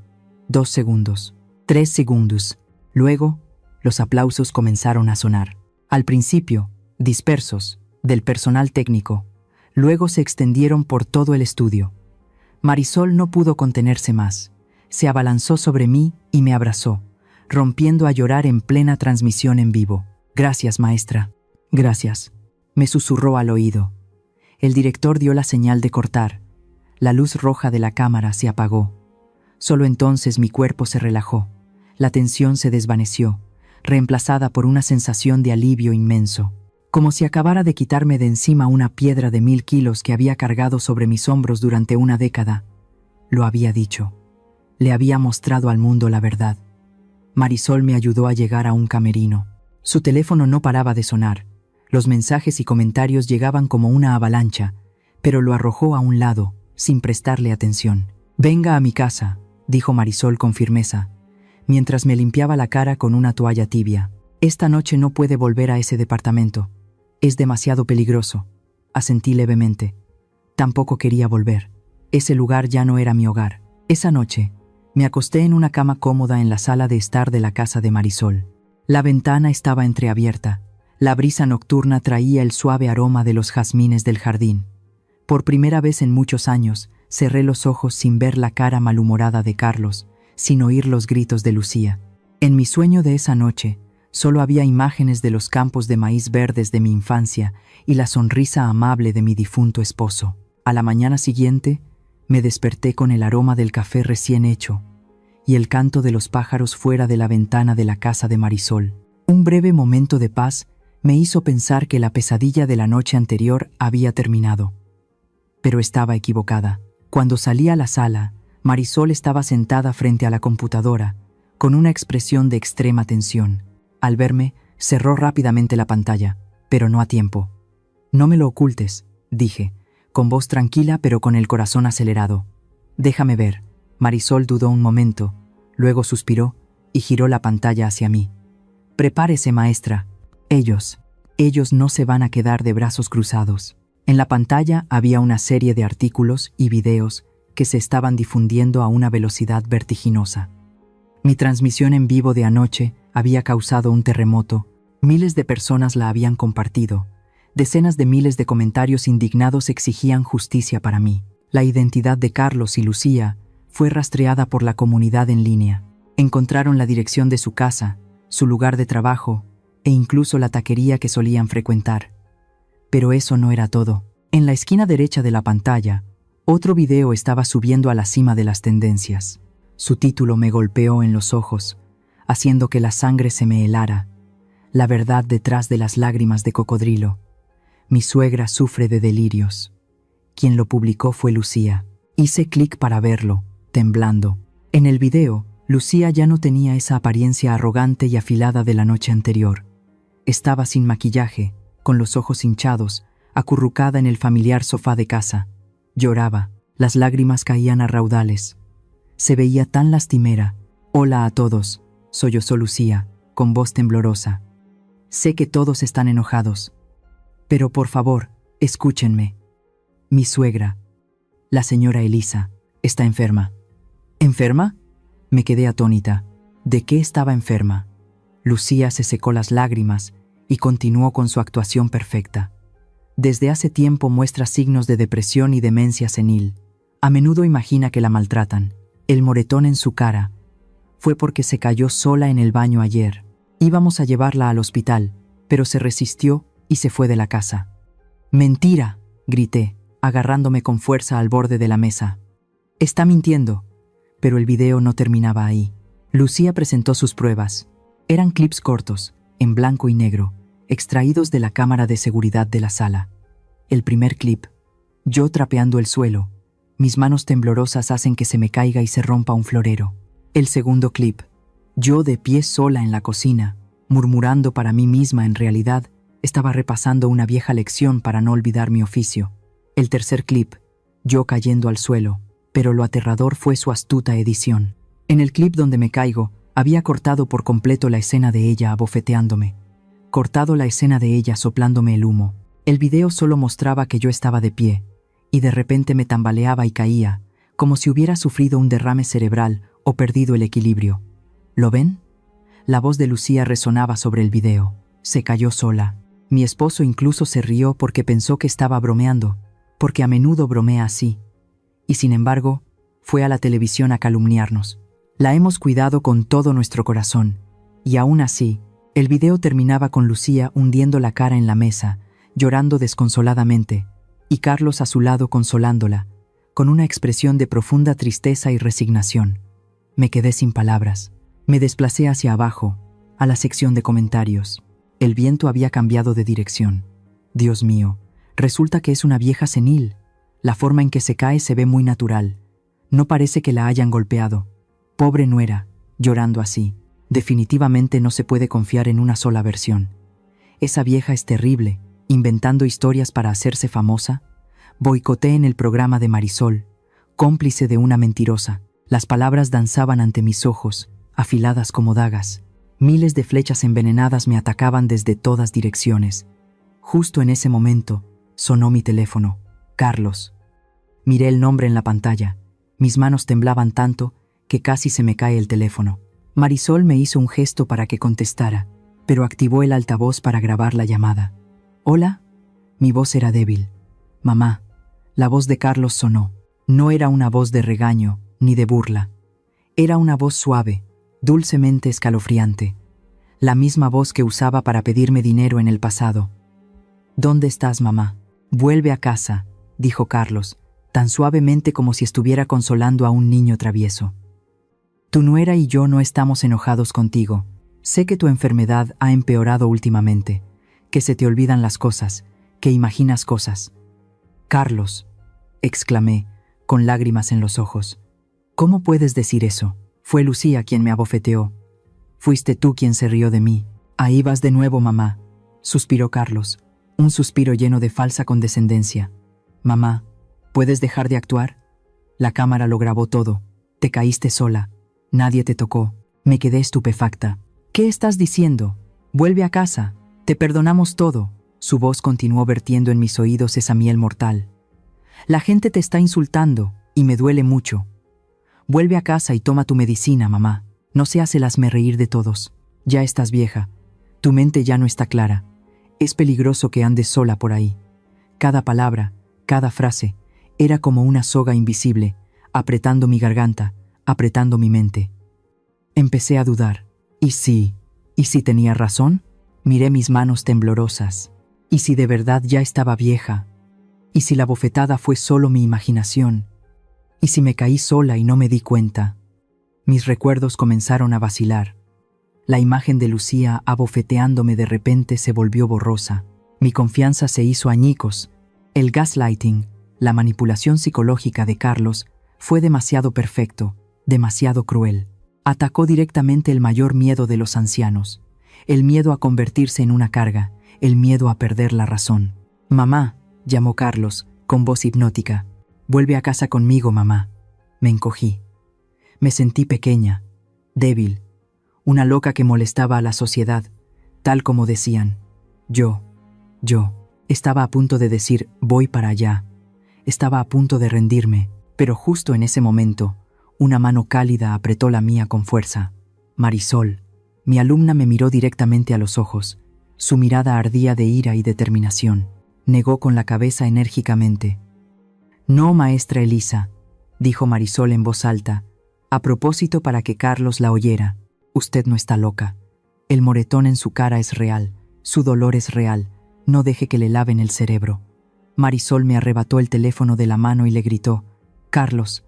2 segundos, 3 segundos. Luego, los aplausos comenzaron a sonar. Al principio, dispersos, del personal técnico. Luego se extendieron por todo el estudio. Marisol no pudo contenerse más. Se abalanzó sobre mí y me abrazó, rompiendo a llorar en plena transmisión en vivo. Gracias, maestra. Gracias. Me susurró al oído. El director dio la señal de cortar. La luz roja de la cámara se apagó. Solo entonces mi cuerpo se relajó. La tensión se desvaneció, reemplazada por una sensación de alivio inmenso. Como si acabara de quitarme de encima una piedra de 1000 kilos que había cargado sobre mis hombros durante una década. Lo había dicho. Le había mostrado al mundo la verdad. Marisol me ayudó a llegar a un camerino. Su teléfono no paraba de sonar. Los mensajes y comentarios llegaban como una avalancha, pero lo arrojó a un lado, sin prestarle atención. «Venga a mi casa», dijo Marisol con firmeza, mientras me limpiaba la cara con una toalla tibia. «Esta noche no puede volver a ese departamento. Es demasiado peligroso», asentí levemente. Tampoco quería volver. Ese lugar ya no era mi hogar. Esa noche, me acosté en una cama cómoda en la sala de estar de la casa de Marisol. La ventana estaba entreabierta. La brisa nocturna traía el suave aroma de los jazmines del jardín. Por primera vez en muchos años, cerré los ojos sin ver la cara malhumorada de Carlos, sin oír los gritos de Lucía. En mi sueño de esa noche, solo había imágenes de los campos de maíz verdes de mi infancia y la sonrisa amable de mi difunto esposo. A la mañana siguiente, me desperté con el aroma del café recién hecho y el canto de los pájaros fuera de la ventana de la casa de Marisol. Un breve momento de paz me hizo pensar que la pesadilla de la noche anterior había terminado. Pero estaba equivocada. Cuando salí a la sala, Marisol estaba sentada frente a la computadora, con una expresión de extrema tensión. Al verme, cerró rápidamente la pantalla, pero no a tiempo. «No me lo ocultes», dije, con voz tranquila pero con el corazón acelerado. «Déjame ver». Marisol dudó un momento, luego suspiró y giró la pantalla hacia mí. «Prepárese, maestra. Ellos no se van a quedar de brazos cruzados». En la pantalla había una serie de artículos y videos que se estaban difundiendo a una velocidad vertiginosa. Mi transmisión en vivo de anoche había causado un terremoto. Miles de personas la habían compartido. Decenas de miles de comentarios indignados exigían justicia para mí. La identidad de Carlos y Lucía fue rastreada por la comunidad en línea. Encontraron la dirección de su casa, su lugar de trabajo e incluso la taquería que solían frecuentar. Pero eso no era todo. En la esquina derecha de la pantalla, otro video estaba subiendo a la cima de las tendencias. Su título me golpeó en los ojos, haciendo que la sangre se me helara. La verdad detrás de las lágrimas de cocodrilo. Mi suegra sufre de delirios. Quien lo publicó fue Lucía. Hice clic para verlo, temblando. En el video, Lucía ya no tenía esa apariencia arrogante y afilada de la noche anterior. Estaba sin maquillaje, con los ojos hinchados, acurrucada en el familiar sofá de casa. Lloraba, las lágrimas caían a raudales. Se veía tan lastimera. «Hola a todos», sollozó Lucía, con voz temblorosa. «Sé que todos están enojados. Pero por favor, escúchenme. Mi suegra, la señora Elisa, está enferma». «¿Enferma?». Me quedé atónita. ¿De qué estaba enferma? Lucía se secó las lágrimas y continuó con su actuación perfecta. Desde hace tiempo muestra signos de depresión y demencia senil. A menudo imagina que la maltratan. El moretón en su cara fue porque se cayó sola en el baño ayer. Íbamos a llevarla al hospital, pero se resistió y se fue de la casa. «¡Mentira!», grité, agarrándome con fuerza al borde de la mesa. «Está mintiendo». Pero el video no terminaba ahí. Lucía presentó sus pruebas. Eran clips cortos, en blanco y negro, extraídos de la cámara de seguridad de la sala. El primer clip, yo trapeando el suelo. Mis manos temblorosas hacen que se me caiga y se rompa un florero. El segundo clip, yo de pie sola en la cocina, Murmurando para mí misma, en realidad, estaba repasando una vieja lección para no olvidar mi oficio. El tercer clip, yo cayendo al suelo, pero lo aterrador fue su astuta edición. En el clip donde me caigo, había cortado por completo la escena de ella abofeteándome, cortado la escena de ella soplándome el humo. El video solo mostraba que yo estaba de pie, y de repente me tambaleaba y caía, como si hubiera sufrido un derrame cerebral o perdido el equilibrio. ¿Lo ven? La voz de Lucía resonaba sobre el video. Se cayó sola. Mi esposo incluso se rió porque pensó que estaba bromeando, porque a menudo bromea así. Y sin embargo, fue a la televisión a calumniarnos. La hemos cuidado con todo nuestro corazón. Y aún así, el video terminaba con Lucía hundiendo la cara en la mesa, llorando desconsoladamente, y Carlos a su lado consolándola, con una expresión de profunda tristeza y resignación. Me quedé sin palabras. Me desplacé hacia abajo, a la sección de comentarios. El viento había cambiado de dirección. Dios mío, resulta que es una vieja senil. La forma en que se cae se ve muy natural. No parece que la hayan golpeado. Pobre nuera, llorando así. Definitivamente no se puede confiar en una sola versión. Esa vieja es terrible, inventando historias para hacerse famosa. Boicoté en el programa de Marisol, cómplice de una mentirosa. Las palabras danzaban ante mis ojos, afiladas como dagas. Miles de flechas envenenadas me atacaban desde todas direcciones. Justo en ese momento, sonó mi teléfono. Carlos. Miré el nombre en la pantalla. Mis manos temblaban tanto que casi se me cae el teléfono. Marisol me hizo un gesto para que contestara, pero activó el altavoz para grabar la llamada. ¿Hola? Mi voz era débil. Mamá. La voz de Carlos sonó. No era una voz de regaño ni de burla. Era una voz suave, dulcemente escalofriante. La misma voz que usaba para pedirme dinero en el pasado. ¿Dónde estás, mamá? Vuelve a casa, dijo Carlos, tan suavemente como si estuviera consolando a un niño travieso. Tu nuera y yo no estamos enojados contigo. Sé que tu enfermedad ha empeorado últimamente, que se te olvidan las cosas, que imaginas cosas. Carlos, exclamé, con lágrimas en los ojos. ¿Cómo puedes decir eso? Fue Lucía quien me abofeteó. Fuiste tú quien se rió de mí. Ahí vas de nuevo, mamá, suspiró Carlos, un suspiro lleno de falsa condescendencia. Mamá, ¿puedes dejar de actuar? La cámara lo grabó todo. Te caíste sola. Nadie te tocó. Me quedé estupefacta. ¿Qué estás diciendo? Vuelve a casa. Te perdonamos todo. Su voz continuó vertiendo en mis oídos esa miel mortal. La gente te está insultando y me duele mucho. Vuelve a casa y toma tu medicina, mamá. No seas el hazmerreír de todos. Ya estás vieja. Tu mente ya no está clara. Es peligroso que andes sola por ahí. Cada palabra, cada frase, era como una soga invisible, apretando mi garganta, apretando mi mente. Empecé a dudar. ¿Y si tenía razón? Miré mis manos temblorosas. ¿Y si de verdad ya estaba vieja? ¿Y si la bofetada fue solo mi imaginación? ¿Y si me caí sola y no me di cuenta? Mis recuerdos comenzaron a vacilar. La imagen de Lucía abofeteándome de repente se volvió borrosa. Mi confianza se hizo añicos. El gaslighting, la manipulación psicológica de Carlos, fue demasiado perfecto, demasiado cruel. Atacó directamente el mayor miedo de los ancianos, el miedo a convertirse en una carga, el miedo a perder la razón. Mamá, llamó Carlos, con voz hipnótica. Vuelve a casa conmigo, mamá. Me encogí. Me sentí pequeña, débil, una loca que molestaba a la sociedad, tal como decían. Yo, estaba a punto de decir, voy para allá. Estaba a punto de rendirme, pero justo en ese momento, una mano cálida apretó la mía con fuerza. Marisol, mi alumna, me miró directamente a los ojos. Su mirada ardía de ira y determinación. Negó con la cabeza enérgicamente. No, maestra Elisa, dijo Marisol en voz alta, a propósito para que Carlos la oyera. Usted no está loca. El moretón en su cara es real, su dolor es real. No deje que le laven el cerebro. Marisol me arrebató el teléfono de la mano y le gritó, Carlos,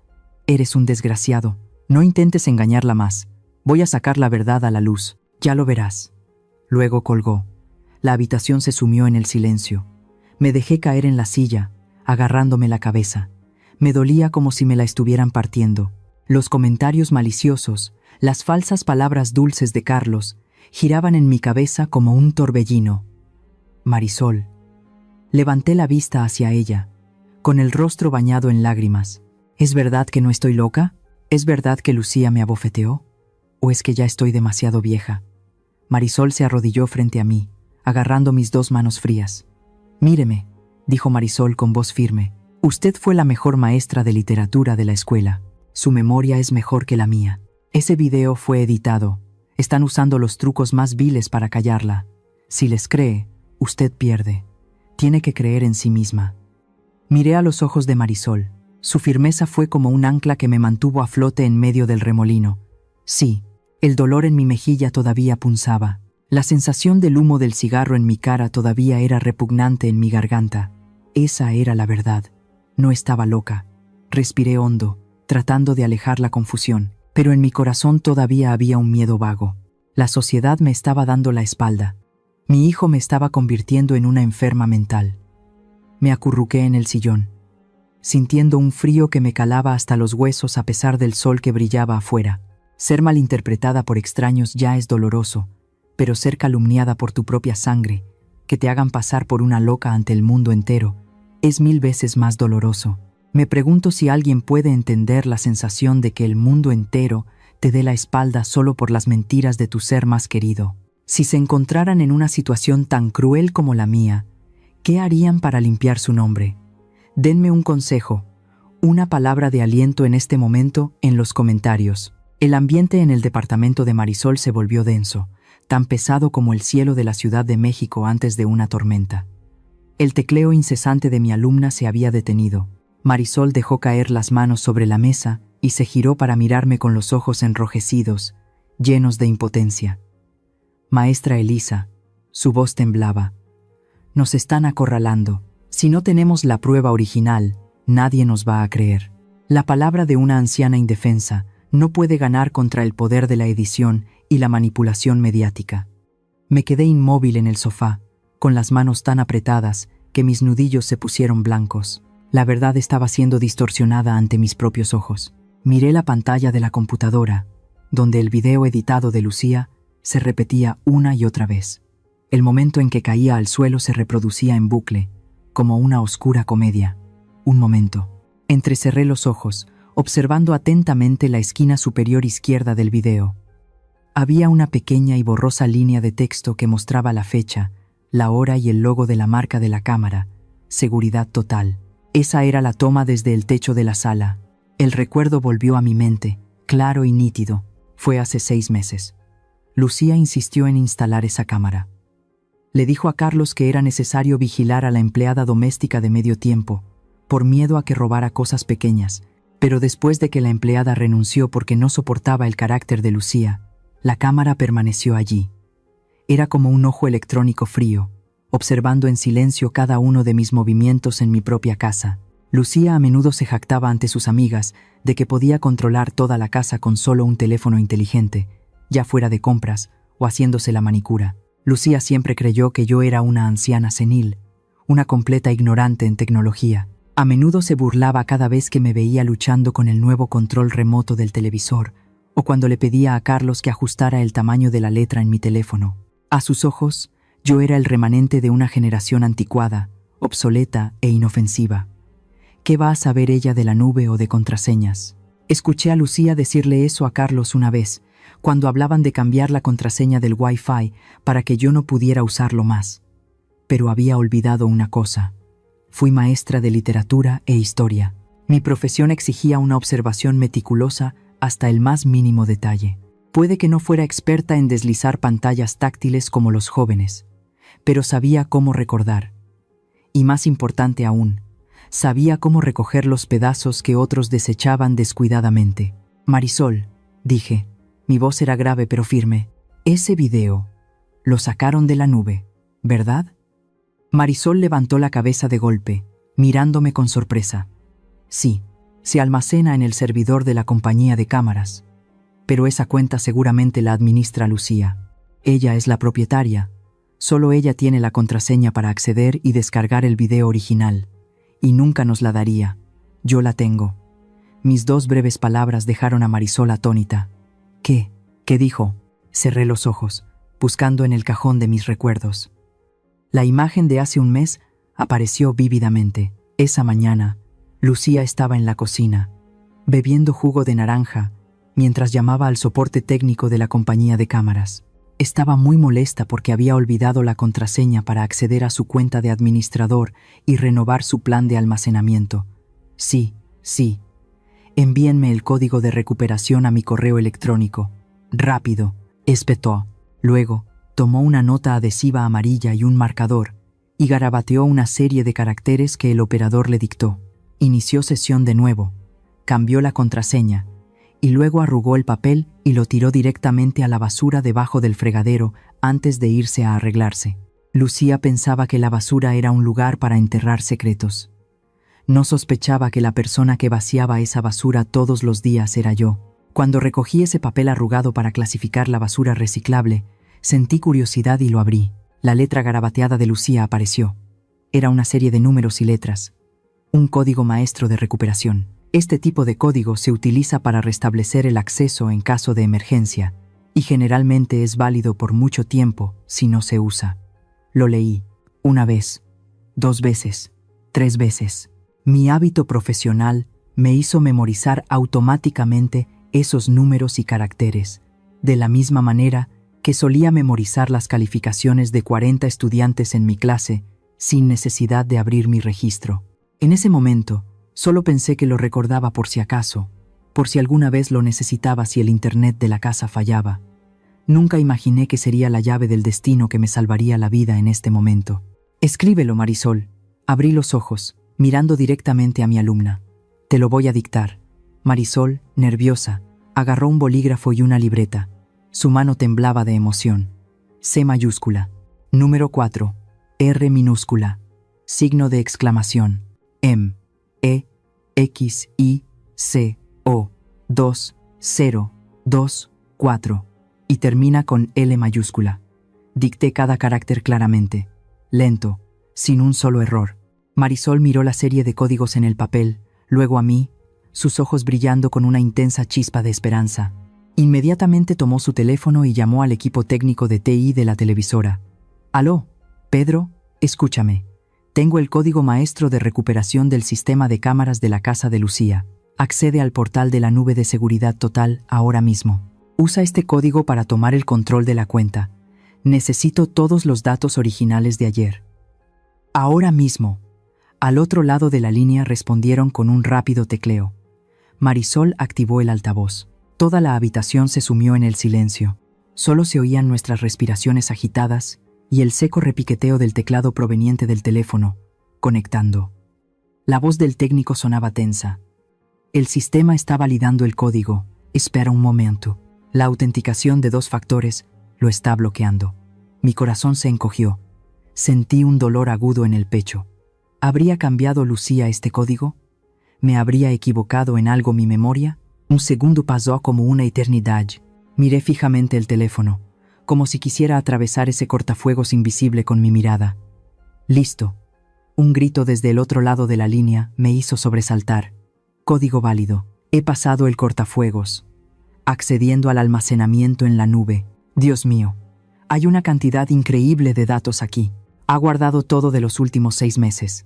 eres un desgraciado. No intentes engañarla más. Voy a sacar la verdad a la luz. Ya lo verás. Luego colgó. La habitación se sumió en el silencio. Me dejé caer en la silla, agarrándome la cabeza. Me dolía como si me la estuvieran partiendo. Los comentarios maliciosos, las falsas palabras dulces de Carlos, Giraban en mi cabeza como un torbellino. Marisol. Levanté la vista hacia ella, con el rostro bañado en lágrimas. ¿Es verdad que no estoy loca? ¿Es verdad que Lucía me abofeteó? ¿O es que ya estoy demasiado vieja? Marisol se arrodilló frente a mí, agarrando mis 2 manos frías. «Míreme», dijo Marisol con voz firme. «Usted fue la mejor maestra de literatura de la escuela. Su memoria es mejor que la mía. Ese video fue editado. Están usando los trucos más viles para callarla. Si les cree, usted pierde. Tiene que creer en sí misma». Miré a los ojos de Marisol. Su firmeza fue como un ancla que me mantuvo a flote en medio del remolino. Sí, el dolor en mi mejilla todavía punzaba. La sensación del humo del cigarro en mi cara todavía era repugnante en mi garganta. Esa era la verdad. No estaba loca. Respiré hondo, tratando de alejar la confusión, pero en mi corazón todavía había un miedo vago. La sociedad me estaba dando la espalda. Mi hijo me estaba convirtiendo en una enferma mental. Me acurruqué en el sillón, sintiendo un frío que me calaba hasta los huesos a pesar del sol que brillaba afuera. Ser malinterpretada por extraños ya es doloroso, pero ser calumniada por tu propia sangre, que te hagan pasar por una loca ante el mundo entero, es 1000 veces más doloroso. Me pregunto si alguien puede entender la sensación de que el mundo entero te dé la espalda solo por las mentiras de tu ser más querido. Si se encontraran en una situación tan cruel como la mía, ¿qué harían para limpiar su nombre? Denme un consejo, una palabra de aliento en este momento en los comentarios. El ambiente en el departamento de Marisol se volvió denso, tan pesado como el cielo de la Ciudad de México antes de una tormenta. El tecleo incesante de mi alumna se había detenido. Marisol dejó caer las manos sobre la mesa y se giró para mirarme con los ojos enrojecidos, llenos de impotencia. «Maestra Elisa», su voz temblaba. «Nos están acorralando. Si no tenemos la prueba original, nadie nos va a creer». La palabra de una anciana indefensa no puede ganar contra el poder de la edición y la manipulación mediática. Me quedé inmóvil en el sofá, con las manos tan apretadas que mis nudillos se pusieron blancos. La verdad estaba siendo distorsionada ante mis propios ojos. Miré la pantalla de la computadora, donde el video editado de Lucía se repetía una y otra vez. El momento en que caía al suelo se reproducía en bucle, como una oscura comedia. Un momento. Entrecerré los ojos, observando atentamente la esquina superior izquierda del video. Había una pequeña y borrosa línea de texto que mostraba la fecha, la hora y el logo de la marca de la cámara. Seguridad total. Esa era la toma desde el techo de la sala. El recuerdo volvió a mi mente, claro y nítido. Fue hace 6 meses. Lucía insistió en instalar esa cámara. Le dijo a Carlos que era necesario vigilar a la empleada doméstica de medio tiempo, por miedo a que robara cosas pequeñas, pero después de que la empleada renunció porque no soportaba el carácter de Lucía, la cámara permaneció allí. Era como un ojo electrónico frío, observando en silencio cada uno de mis movimientos en mi propia casa. Lucía a menudo se jactaba ante sus amigas de que podía controlar toda la casa con solo un teléfono inteligente, ya fuera de compras o haciéndose la manicura. Lucía siempre creyó que yo era una anciana senil, una completa ignorante en tecnología. A menudo se burlaba cada vez que me veía luchando con el nuevo control remoto del televisor o cuando le pedía a Carlos que ajustara el tamaño de la letra en mi teléfono. A sus ojos, yo era el remanente de una generación anticuada, obsoleta e inofensiva. ¿Qué va a saber ella de la nube o de contraseñas? Escuché a Lucía decirle eso a Carlos una vez, cuando hablaban de cambiar la contraseña del Wi-Fi para que yo no pudiera usarlo más. Pero había olvidado una cosa. Fui maestra de literatura e historia. Mi profesión exigía una observación meticulosa hasta el más mínimo detalle. Puede que no fuera experta en deslizar pantallas táctiles como los jóvenes, pero sabía cómo recordar. Y más importante aún, sabía cómo recoger los pedazos que otros desechaban descuidadamente. «Marisol», dije, mi voz era grave pero firme, «ese video lo sacaron de la nube, ¿verdad?» Marisol levantó la cabeza de golpe, mirándome con sorpresa. «Sí, se almacena en el servidor de la compañía de cámaras, pero esa cuenta seguramente la administra Lucía. Ella es la propietaria. Solo ella tiene la contraseña para acceder y descargar el video original, y nunca nos la daría. Yo la tengo». Mis 2 breves palabras dejaron a Marisol atónita. «¿Qué? ¿Qué dijo?» Cerré los ojos, buscando en el cajón de mis recuerdos. La imagen de hace un mes apareció vívidamente. Esa mañana, Lucía estaba en la cocina, bebiendo jugo de naranja, mientras llamaba al soporte técnico de la compañía de cámaras. Estaba muy molesta porque había olvidado la contraseña para acceder a su cuenta de administrador y renovar su plan de almacenamiento. Sí. Envíenme el código de recuperación a mi correo electrónico. Rápido, espetó. Luego, tomó una nota adhesiva amarilla y un marcador, y garabateó una serie de caracteres que el operador le dictó. Inició sesión de nuevo, cambió la contraseña, y luego arrugó el papel y lo tiró directamente a la basura debajo del fregadero antes de irse a arreglarse. Lucía pensaba que la basura era un lugar para enterrar secretos. No sospechaba que la persona que vaciaba esa basura todos los días era yo. Cuando recogí ese papel arrugado para clasificar la basura reciclable, sentí curiosidad y lo abrí. La letra garabateada de Lucía apareció. Era una serie de números y letras. Un código maestro de recuperación. Este tipo de código se utiliza para restablecer el acceso en caso de emergencia, y generalmente es válido por mucho tiempo si no se usa. Lo leí. 1 vez, 2 veces, 3 veces. Mi hábito profesional me hizo memorizar automáticamente esos números y caracteres, de la misma manera que solía memorizar las calificaciones de 40 estudiantes en mi clase sin necesidad de abrir mi registro. En ese momento, solo pensé que lo recordaba por si acaso, por si alguna vez lo necesitaba si el internet de la casa fallaba. Nunca imaginé que sería la llave del destino que me salvaría la vida en este momento. Escríbelo, Marisol. Abrí los ojos, mirando directamente a mi alumna. Te lo voy a dictar. Marisol, nerviosa, agarró un bolígrafo y una libreta. Su mano temblaba de emoción. C mayúscula. Número 4. R minúscula. Signo de exclamación. M. E. X. I. C. O. 2. 0. 2. 4. Y termina con L mayúscula. Dicté cada carácter claramente. Lento, sin un solo error. Marisol miró la serie de códigos en el papel, luego a mí, sus ojos brillando con una intensa chispa de esperanza. Inmediatamente tomó su teléfono y llamó al equipo técnico de TI de la televisora. «Aló, Pedro, escúchame. Tengo el código maestro de recuperación del sistema de cámaras de la casa de Lucía. Accede al portal de la nube de seguridad total ahora mismo. Usa este código para tomar el control de la cuenta. Necesito todos los datos originales de ayer». «Ahora mismo». Al otro lado de la línea respondieron con un rápido tecleo. Marisol activó el altavoz. Toda la habitación se sumió en el silencio. Solo se oían nuestras respiraciones agitadas y el seco repiqueteo del teclado proveniente del teléfono, conectando. La voz del técnico sonaba tensa. «El sistema está validando el código. Espera un momento. La autenticación de 2 factores lo está bloqueando». Mi corazón se encogió. Sentí un dolor agudo en el pecho. ¿Habría cambiado Lucía este código? ¿Me habría equivocado en algo mi memoria? Un segundo pasó como una eternidad. Miré fijamente el teléfono, como si quisiera atravesar ese cortafuegos invisible con mi mirada. «Listo». Un grito desde el otro lado de la línea me hizo sobresaltar. «Código válido. He pasado el cortafuegos. Accediendo al almacenamiento en la nube. Dios mío, hay una cantidad increíble de datos aquí. Ha guardado todo de los últimos 6 meses.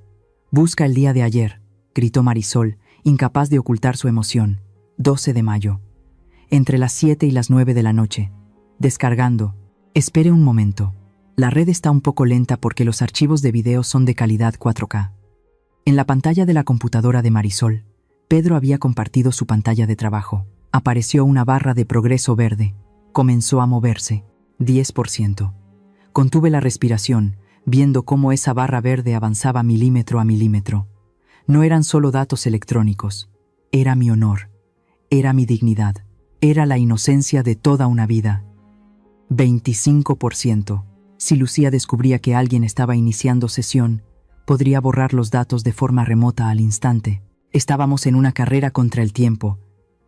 Busca el día de ayer», gritó Marisol, incapaz de ocultar su emoción. 12 de mayo. Entre las 7 y las 9 de la noche. Descargando. Espere un momento. La red está un poco lenta porque los archivos de video son de calidad 4K. En la pantalla de la computadora de Marisol, Pedro había compartido su pantalla de trabajo. Apareció una barra de progreso verde. Comenzó a moverse. 10%. Contuve la respiración, viendo cómo esa barra verde avanzaba milímetro a milímetro. No eran solo datos electrónicos. Era mi honor. Era mi dignidad. Era la inocencia de toda una vida. 25%. Si Lucía descubría que alguien estaba iniciando sesión, podría borrar los datos de forma remota al instante. Estábamos en una carrera contra el tiempo,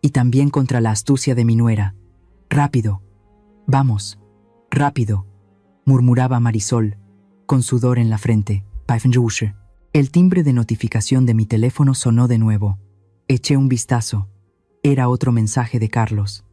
y también contra la astucia de mi nuera. «Rápido. Vamos. Rápido», murmuraba Marisol, con sudor en la frente. El timbre de notificación de mi teléfono sonó de nuevo. Eché un vistazo. Era otro mensaje de Carlos.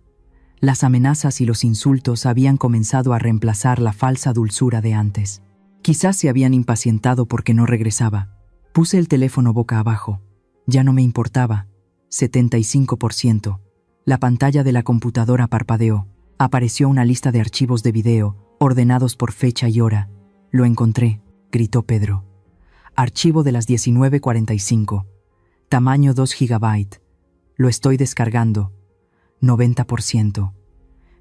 Las amenazas y los insultos habían comenzado a reemplazar la falsa dulzura de antes. Quizás se habían impacientado porque no regresaba. Puse el teléfono boca abajo. Ya no me importaba. 75%. La pantalla de la computadora parpadeó. Apareció una lista de archivos de video, ordenados por fecha y hora. «Lo encontré», gritó Pedro. «Archivo de las 19:45. Tamaño 2 GB. Lo estoy descargando. 90%.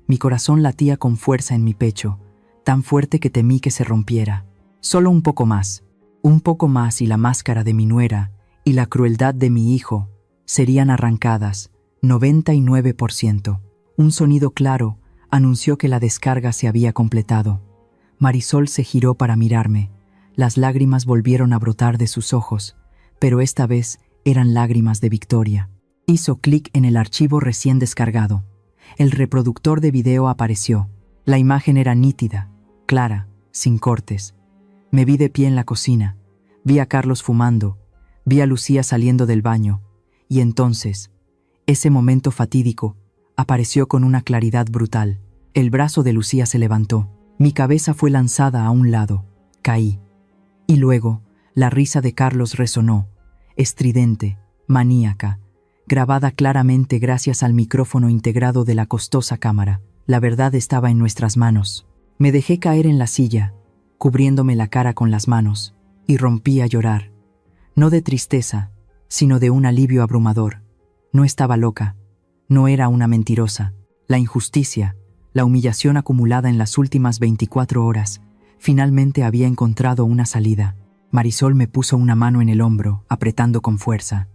Mi corazón latía con fuerza en mi pecho, tan fuerte que temí que se rompiera. Solo un poco más y la máscara de mi nuera y la crueldad de mi hijo serían arrancadas. 99%. Un sonido claro anunció que la descarga se había completado. Marisol se giró para mirarme. Las lágrimas volvieron a brotar de sus ojos, pero esta vez eran lágrimas de victoria. Hizo clic en el archivo recién descargado. El reproductor de video apareció. La imagen era nítida, clara, sin cortes. Me vi de pie en la cocina. Vi a Carlos fumando. Vi a Lucía saliendo del baño. Y entonces, ese momento fatídico, apareció con una claridad brutal. El brazo de Lucía se levantó. Mi cabeza fue lanzada a un lado. Caí. Y luego, la risa de Carlos resonó, estridente, maníaca, grabada claramente gracias al micrófono integrado de la costosa cámara. La verdad estaba en nuestras manos. Me dejé caer en la silla, cubriéndome la cara con las manos, y rompí a llorar. No de tristeza, sino de un alivio abrumador. No estaba loca. No era una mentirosa. La injusticia, la humillación acumulada en las últimas 24 horas, finalmente había encontrado una salida. Marisol me puso una mano en el hombro, apretando con fuerza.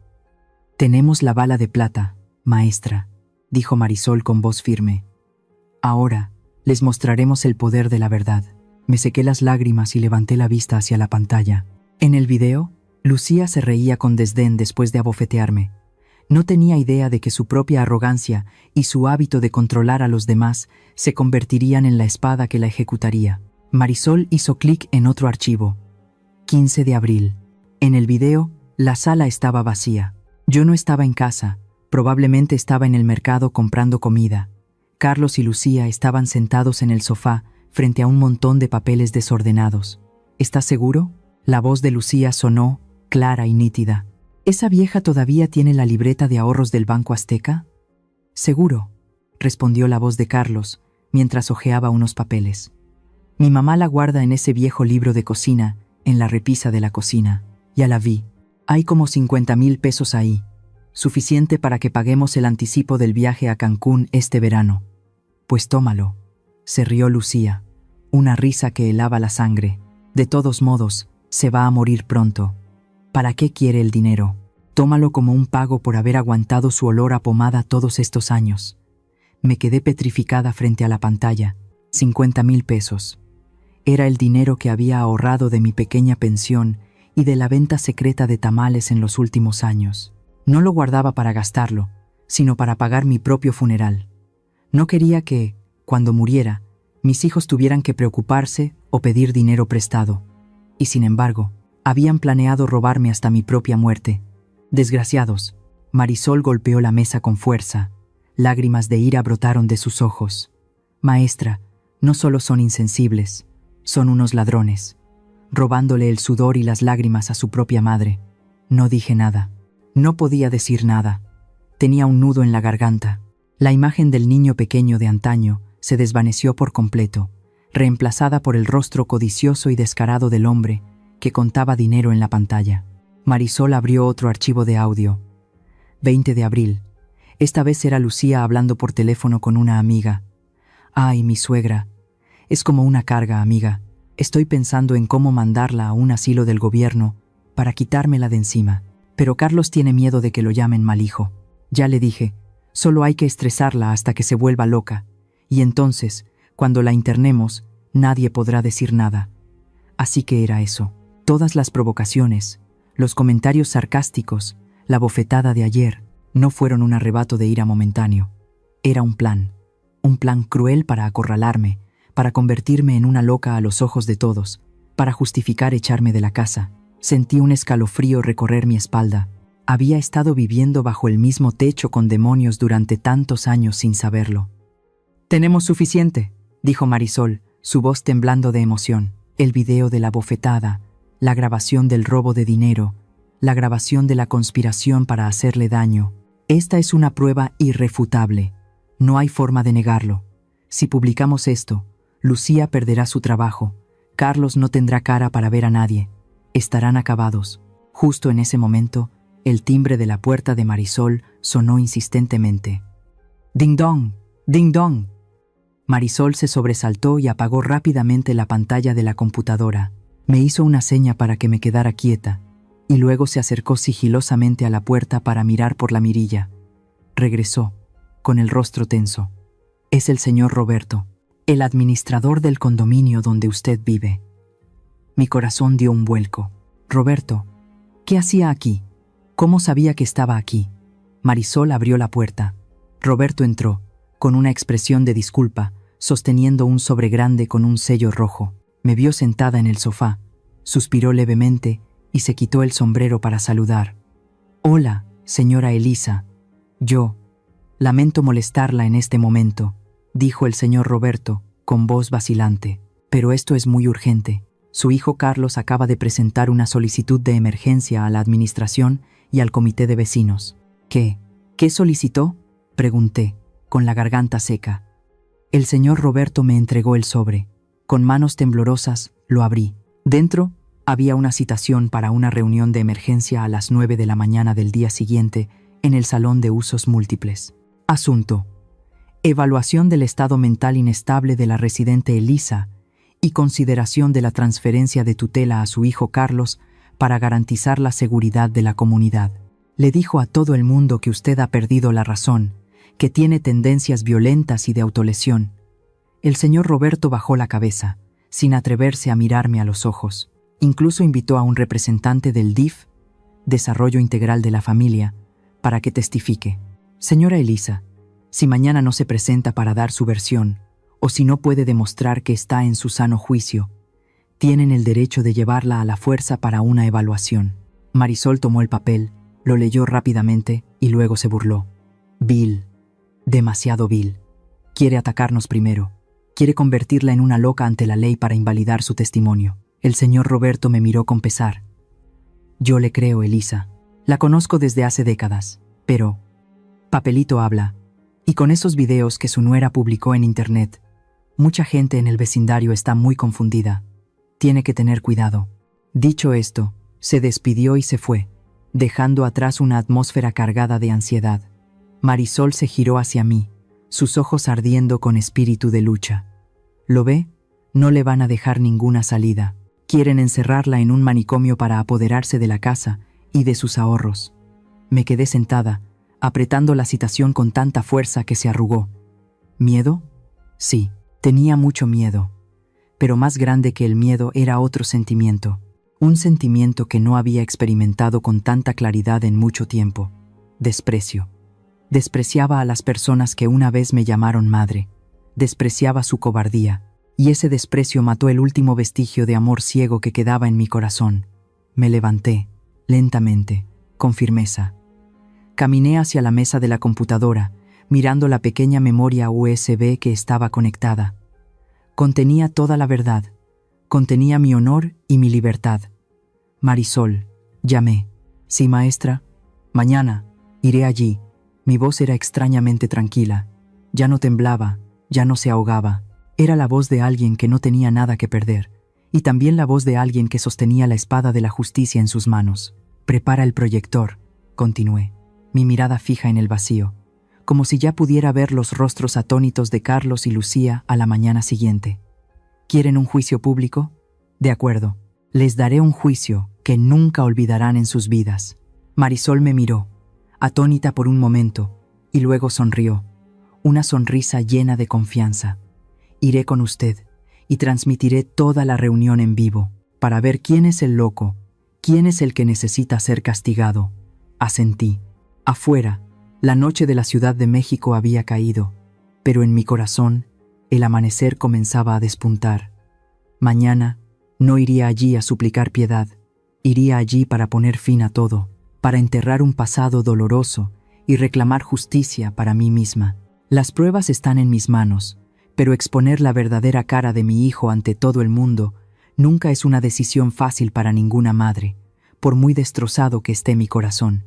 «Tenemos la bala de plata, maestra», dijo Marisol con voz firme. «Ahora les mostraremos el poder de la verdad». Me sequé las lágrimas y levanté la vista hacia la pantalla. En el video, Lucía se reía con desdén después de abofetearme. No tenía idea de que su propia arrogancia y su hábito de controlar a los demás se convertirían en la espada que la ejecutaría. Marisol hizo clic en otro archivo. 15 de abril. En el video, la sala estaba vacía. Yo no estaba en casa, probablemente estaba en el mercado comprando comida. Carlos y Lucía estaban sentados en el sofá, frente a un montón de papeles desordenados. ¿Estás seguro? La voz de Lucía sonó, clara y nítida. ¿Esa vieja todavía tiene la libreta de ahorros del Banco Azteca? Seguro, respondió la voz de Carlos, mientras hojeaba unos papeles. Mi mamá la guarda en ese viejo libro de cocina, en la repisa de la cocina. Ya la vi. Hay como 50,000 pesos ahí. Suficiente para que paguemos el anticipo del viaje a Cancún este verano. Pues tómalo. Se rió Lucía. Una risa que helaba la sangre. De todos modos, se va a morir pronto. ¿Para qué quiere el dinero? Tómalo como un pago por haber aguantado su olor a pomada todos estos años. Me quedé petrificada frente a la pantalla. 50,000 pesos. Era el dinero que había ahorrado de mi pequeña pensión y de la venta secreta de tamales en los últimos años. No lo guardaba para gastarlo, sino para pagar mi propio funeral. No quería que, cuando muriera, mis hijos tuvieran que preocuparse o pedir dinero prestado. Y sin embargo, habían planeado robarme hasta mi propia muerte. Desgraciados. Marisol golpeó la mesa con fuerza. Lágrimas de ira brotaron de sus ojos. Maestra, no solo son insensibles, son unos ladrones, robándole el sudor y las lágrimas a su propia madre. No dije nada. No podía decir nada. Tenía un nudo en la garganta. La imagen del niño pequeño de antaño se desvaneció por completo, reemplazada por el rostro codicioso y descarado del hombre que contaba dinero en la pantalla. Marisol abrió otro archivo de audio. 20 de abril. Esta vez era Lucía hablando por teléfono con una amiga. «Ay, mi suegra. Es como una carga, amiga. Estoy pensando en cómo mandarla a un asilo del gobierno para quitármela de encima. Pero Carlos tiene miedo de que lo llamen mal hijo. Ya le dije, solo hay que estresarla hasta que se vuelva loca. Y entonces, cuando la internemos, nadie podrá decir nada». Así que era eso. Todas las provocaciones, los comentarios sarcásticos, la bofetada de ayer, no fueron un arrebato de ira momentáneo. Era un plan cruel para acorralarme, para convertirme en una loca a los ojos de todos, para justificar echarme de la casa. Sentí un escalofrío recorrer mi espalda. Había estado viviendo bajo el mismo techo con demonios durante tantos años sin saberlo. Tenemos suficiente, dijo Marisol, su voz temblando de emoción. El video de la bofetada, la grabación del robo de dinero, la grabación de la conspiración para hacerle daño. Esta es una prueba irrefutable. No hay forma de negarlo. Si publicamos esto, Lucía perderá su trabajo. Carlos no tendrá cara para ver a nadie. Estarán acabados. Justo en ese momento, el timbre de la puerta de Marisol sonó insistentemente. ¡Ding dong! ¡Ding dong! Marisol se sobresaltó y apagó rápidamente la pantalla de la computadora. Me hizo una seña para que me quedara quieta, y luego se acercó sigilosamente a la puerta para mirar por la mirilla. Regresó, con el rostro tenso. Es el señor Roberto, el administrador del condominio donde usted vive. Mi corazón dio un vuelco. Roberto, ¿qué hacía aquí? ¿Cómo sabía que estaba aquí? Marisol abrió la puerta. Roberto entró, con una expresión de disculpa, sosteniendo un sobre grande con un sello rojo. Me vio sentada en el sofá, suspiró levemente y se quitó el sombrero para saludar. «Hola, señora Elisa. Lamento molestarla en este momento», dijo el señor Roberto, con voz vacilante. «Pero esto es muy urgente. Su hijo Carlos acaba de presentar una solicitud de emergencia a la administración y al comité de vecinos». ¿Qué solicitó?», pregunté, con la garganta seca. El señor Roberto me entregó el sobre. Con manos temblorosas, lo abrí. Dentro había una citación para una reunión de emergencia a las 9 de la mañana del día siguiente en el Salón de Usos Múltiples. Asunto: evaluación del estado mental inestable de la residente Elisa y consideración de la transferencia de tutela a su hijo Carlos para garantizar la seguridad de la comunidad. Le dijo a todo el mundo que usted ha perdido la razón, que tiene tendencias violentas y de autolesión. El señor Roberto bajó la cabeza, sin atreverse a mirarme a los ojos. Incluso invitó a un representante del DIF, Desarrollo Integral de la Familia, para que testifique. Señora Elisa, si mañana no se presenta para dar su versión, o si no puede demostrar que está en su sano juicio, tienen el derecho de llevarla a la fuerza para una evaluación. Marisol tomó el papel, lo leyó rápidamente y luego se burló. Vil. Demasiado vil. Quiere atacarnos primero. Quiere convertirla en una loca ante la ley para invalidar su testimonio. El señor Roberto me miró con pesar. Yo le creo, Elisa. La conozco desde hace décadas, pero papelito habla. Y con esos videos que su nuera publicó en internet, mucha gente en el vecindario está muy confundida. Tiene que tener cuidado. Dicho esto, se despidió y se fue, dejando atrás una atmósfera cargada de ansiedad. Marisol se giró hacia mí, sus ojos ardiendo con espíritu de lucha. ¿Lo ve? No le van a dejar ninguna salida. Quieren encerrarla en un manicomio para apoderarse de la casa y de sus ahorros. Me quedé sentada, apretando la citación con tanta fuerza que se arrugó. ¿Miedo? Sí, tenía mucho miedo. Pero más grande que el miedo era otro sentimiento. Un sentimiento que no había experimentado con tanta claridad en mucho tiempo. Desprecio. Despreciaba a las personas que una vez me llamaron madre. Despreciaba su cobardía. Y ese desprecio mató el último vestigio de amor ciego que quedaba en mi corazón. Me levanté, lentamente, con firmeza. Caminé hacia la mesa de la computadora, mirando la pequeña memoria USB que estaba conectada. Contenía toda la verdad. Contenía mi honor y mi libertad. Marisol, llamé. Sí, maestra. Mañana, iré allí. Mi voz era extrañamente tranquila. Ya no temblaba, ya no se ahogaba. Era la voz de alguien que no tenía nada que perder, y también la voz de alguien que sostenía la espada de la justicia en sus manos. Prepara el proyector, continué, mi mirada fija en el vacío, como si ya pudiera ver los rostros atónitos de Carlos y Lucía a la mañana siguiente. ¿Quieren un juicio público? De acuerdo, les daré un juicio que nunca olvidarán en sus vidas. Marisol me miró, atónita por un momento, y luego sonrió, una sonrisa llena de confianza. Iré con usted y transmitiré toda la reunión en vivo para ver quién es el loco, quién es el que necesita ser castigado. Asentí. Afuera, la noche de la Ciudad de México había caído, pero en mi corazón el amanecer comenzaba a despuntar. Mañana no iría allí a suplicar piedad, iría allí para poner fin a todo, para enterrar un pasado doloroso y reclamar justicia para mí misma. Las pruebas están en mis manos, pero exponer la verdadera cara de mi hijo ante todo el mundo nunca es una decisión fácil para ninguna madre, por muy destrozado que esté mi corazón.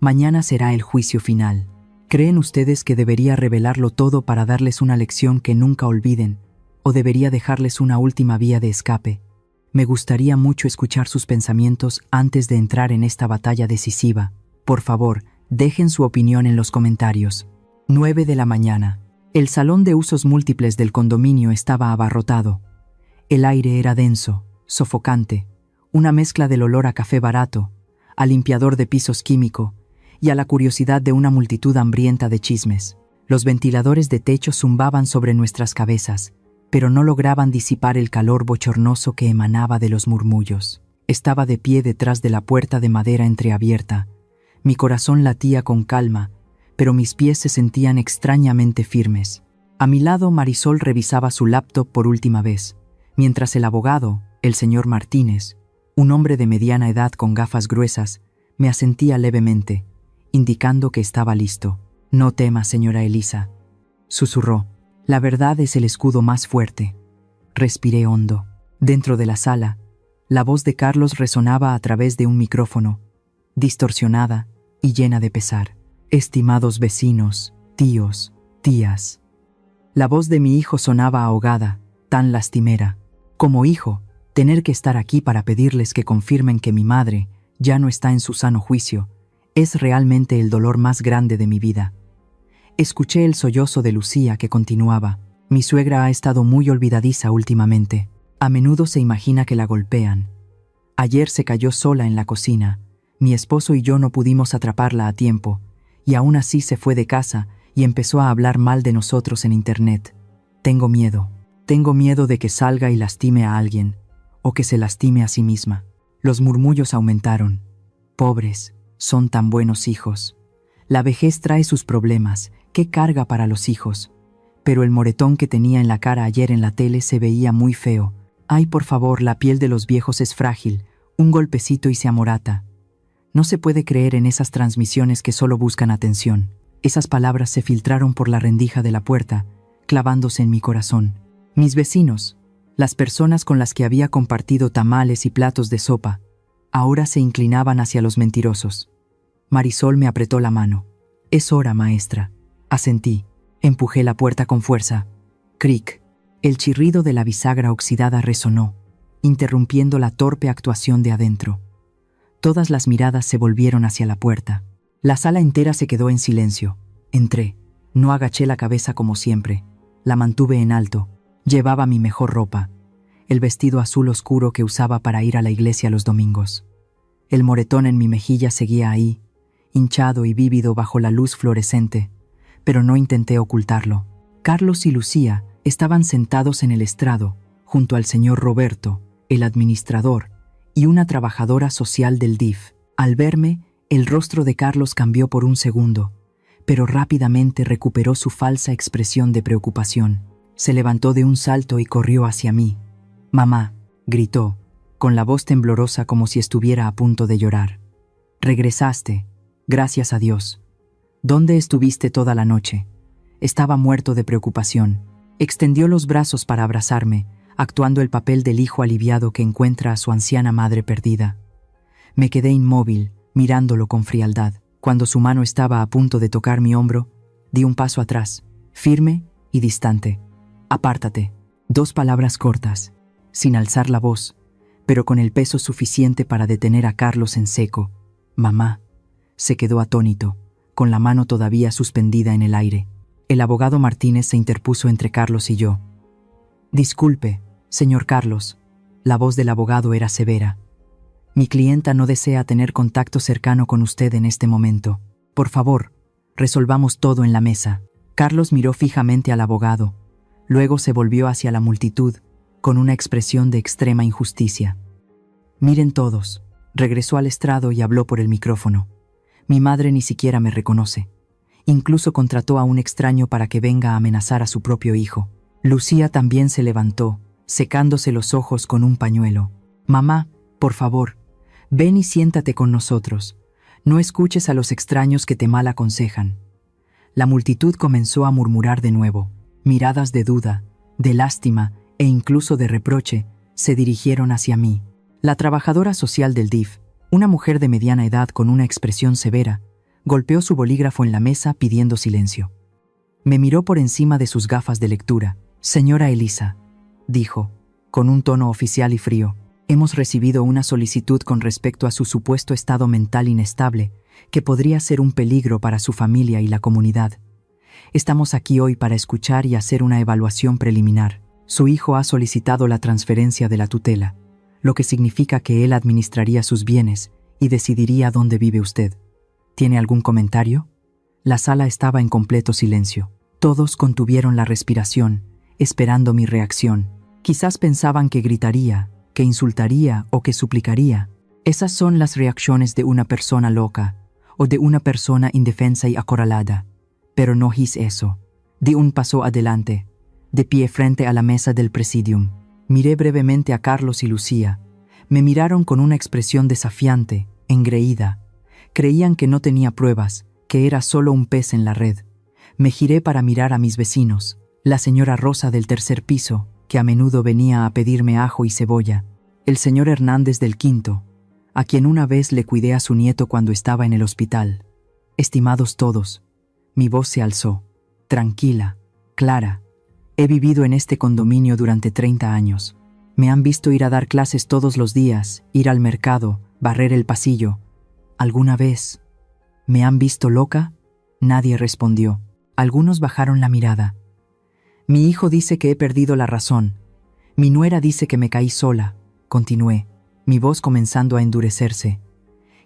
Mañana será el juicio final. ¿Creen ustedes que debería revelarlo todo para darles una lección que nunca olviden, o debería dejarles una última vía de escape? Me gustaría mucho escuchar sus pensamientos antes de entrar en esta batalla decisiva. Por favor, dejen su opinión en los comentarios. 9 de la mañana. El salón de usos múltiples del condominio estaba abarrotado. El aire era denso, sofocante, una mezcla del olor a café barato, a limpiador de pisos químico y a la curiosidad de una multitud hambrienta de chismes. Los ventiladores de techo zumbaban sobre nuestras cabezas, pero no lograban disipar el calor bochornoso que emanaba de los murmullos. Estaba de pie detrás de la puerta de madera entreabierta. Mi corazón latía con calma, pero mis pies se sentían extrañamente firmes. A mi lado, Marisol revisaba su laptop por última vez, mientras el abogado, el señor Martínez, un hombre de mediana edad con gafas gruesas, me asentía levemente, indicando que estaba listo. «No tema, señora Elisa», susurró. «La verdad es el escudo más fuerte». Respiré hondo. Dentro de la sala, la voz de Carlos resonaba a través de un micrófono, distorsionada y llena de pesar. «Estimados vecinos, tíos, tías». La voz de mi hijo sonaba ahogada, tan lastimera. Como hijo, tener que estar aquí para pedirles que confirmen que mi madre ya no está en su sano juicio es realmente el dolor más grande de mi vida. Escuché el sollozo de Lucía que continuaba. «Mi suegra ha estado muy olvidadiza últimamente. A menudo se imagina que la golpean. Ayer se cayó sola en la cocina. Mi esposo y yo no pudimos atraparla a tiempo, y aún así se fue de casa y empezó a hablar mal de nosotros en internet. Tengo miedo. Tengo miedo de que salga y lastime a alguien, o que se lastime a sí misma». Los murmullos aumentaron. «Pobres, son tan buenos hijos. La vejez trae sus problemas, qué carga para los hijos. Pero el moretón que tenía en la cara ayer en la tele se veía muy feo. Ay, por favor, la piel de los viejos es frágil, un golpecito y se amorata». No se puede creer en esas transmisiones que solo buscan atención. Esas palabras se filtraron por la rendija de la puerta, clavándose en mi corazón. Mis vecinos, las personas con las que había compartido tamales y platos de sopa, ahora se inclinaban hacia los mentirosos. Marisol me apretó la mano. «Es hora, maestra», asentí. Empujé la puerta con fuerza. Cric. El chirrido de la bisagra oxidada resonó, interrumpiendo la torpe actuación de adentro. Todas las miradas se volvieron hacia la puerta. La sala entera se quedó en silencio. Entré. No agaché la cabeza como siempre. La mantuve en alto. Llevaba mi mejor ropa, el vestido azul oscuro que usaba para ir a la iglesia los domingos. El moretón en mi mejilla seguía ahí, hinchado y vívido bajo la luz fluorescente, pero no intenté ocultarlo. Carlos y Lucía estaban sentados en el estrado, junto al señor Roberto, el administrador, y una trabajadora social del DIF. Al verme, el rostro de Carlos cambió por un segundo, pero rápidamente recuperó su falsa expresión de preocupación. Se levantó de un salto y corrió hacia mí. «Mamá», gritó, con la voz temblorosa como si estuviera a punto de llorar. «Regresaste, gracias a Dios. ¿Dónde estuviste toda la noche?» Estaba muerto de preocupación. Extendió los brazos para abrazarme, actuando el papel del hijo aliviado que encuentra a su anciana madre perdida. Me quedé inmóvil, mirándolo con frialdad. Cuando su mano estaba a punto de tocar mi hombro, di un paso atrás, firme y distante. «Apártate». 2 palabras cortas, sin alzar la voz, pero con el peso suficiente para detener a Carlos en seco. «Mamá», se quedó atónito, con la mano todavía suspendida en el aire. El abogado Martínez se interpuso entre Carlos y yo. «Disculpe, señor Carlos». La voz del abogado era severa. «Mi clienta no desea tener contacto cercano con usted en este momento. Por favor, resolvamos todo en la mesa». Carlos miró fijamente al abogado. Luego se volvió hacia la multitud, con una expresión de extrema injusticia. «Miren todos», regresó al estrado y habló por el micrófono. «Mi madre ni siquiera me reconoce. Incluso contrató a un extraño para que venga a amenazar a su propio hijo». Lucía también se levantó, secándose los ojos con un pañuelo. «Mamá, por favor, ven y siéntate con nosotros. No escuches a los extraños que te mal aconsejan. La multitud comenzó a murmurar de nuevo. Miradas de duda, de lástima e incluso de reproche se dirigieron hacia mí. La trabajadora social del DIF, una mujer de mediana edad con una expresión severa, golpeó su bolígrafo en la mesa pidiendo silencio. Me miró por encima de sus gafas de lectura. «Señora Elisa», dijo, con un tono oficial y frío, «hemos recibido una solicitud con respecto a su supuesto estado mental inestable, que podría ser un peligro para su familia y la comunidad. Estamos aquí hoy para escuchar y hacer una evaluación preliminar. Su hijo ha solicitado la transferencia de la tutela, lo que significa que él administraría sus bienes y decidiría dónde vive usted. ¿Tiene algún comentario?». La sala estaba en completo silencio. Todos contuvieron la respiración, esperando mi reacción. Quizás pensaban que gritaría, que insultaría o que suplicaría. Esas son las reacciones de una persona loca o de una persona indefensa y acorralada. Pero no hice eso. Di un paso adelante, de pie frente a la mesa del presidium. Miré brevemente a Carlos y Lucía. Me miraron con una expresión desafiante, engreída. Creían que no tenía pruebas, que era solo un pez en la red. Me giré para mirar a mis vecinos, la señora Rosa del tercer piso, que a menudo venía a pedirme ajo y cebolla, el señor Hernández del quinto, a quien una vez le cuidé a su nieto cuando estaba en el hospital. Estimados todos, mi voz se alzó, tranquila, clara. He vivido en este condominio durante 30 años. Me han visto ir a dar clases todos los días, ir al mercado, barrer el pasillo. ¿Alguna vez me han visto loca? Nadie respondió. Algunos bajaron la mirada. Mi hijo dice que he perdido la razón. Mi nuera dice que me caí sola. Continué, mi voz comenzando a endurecerse.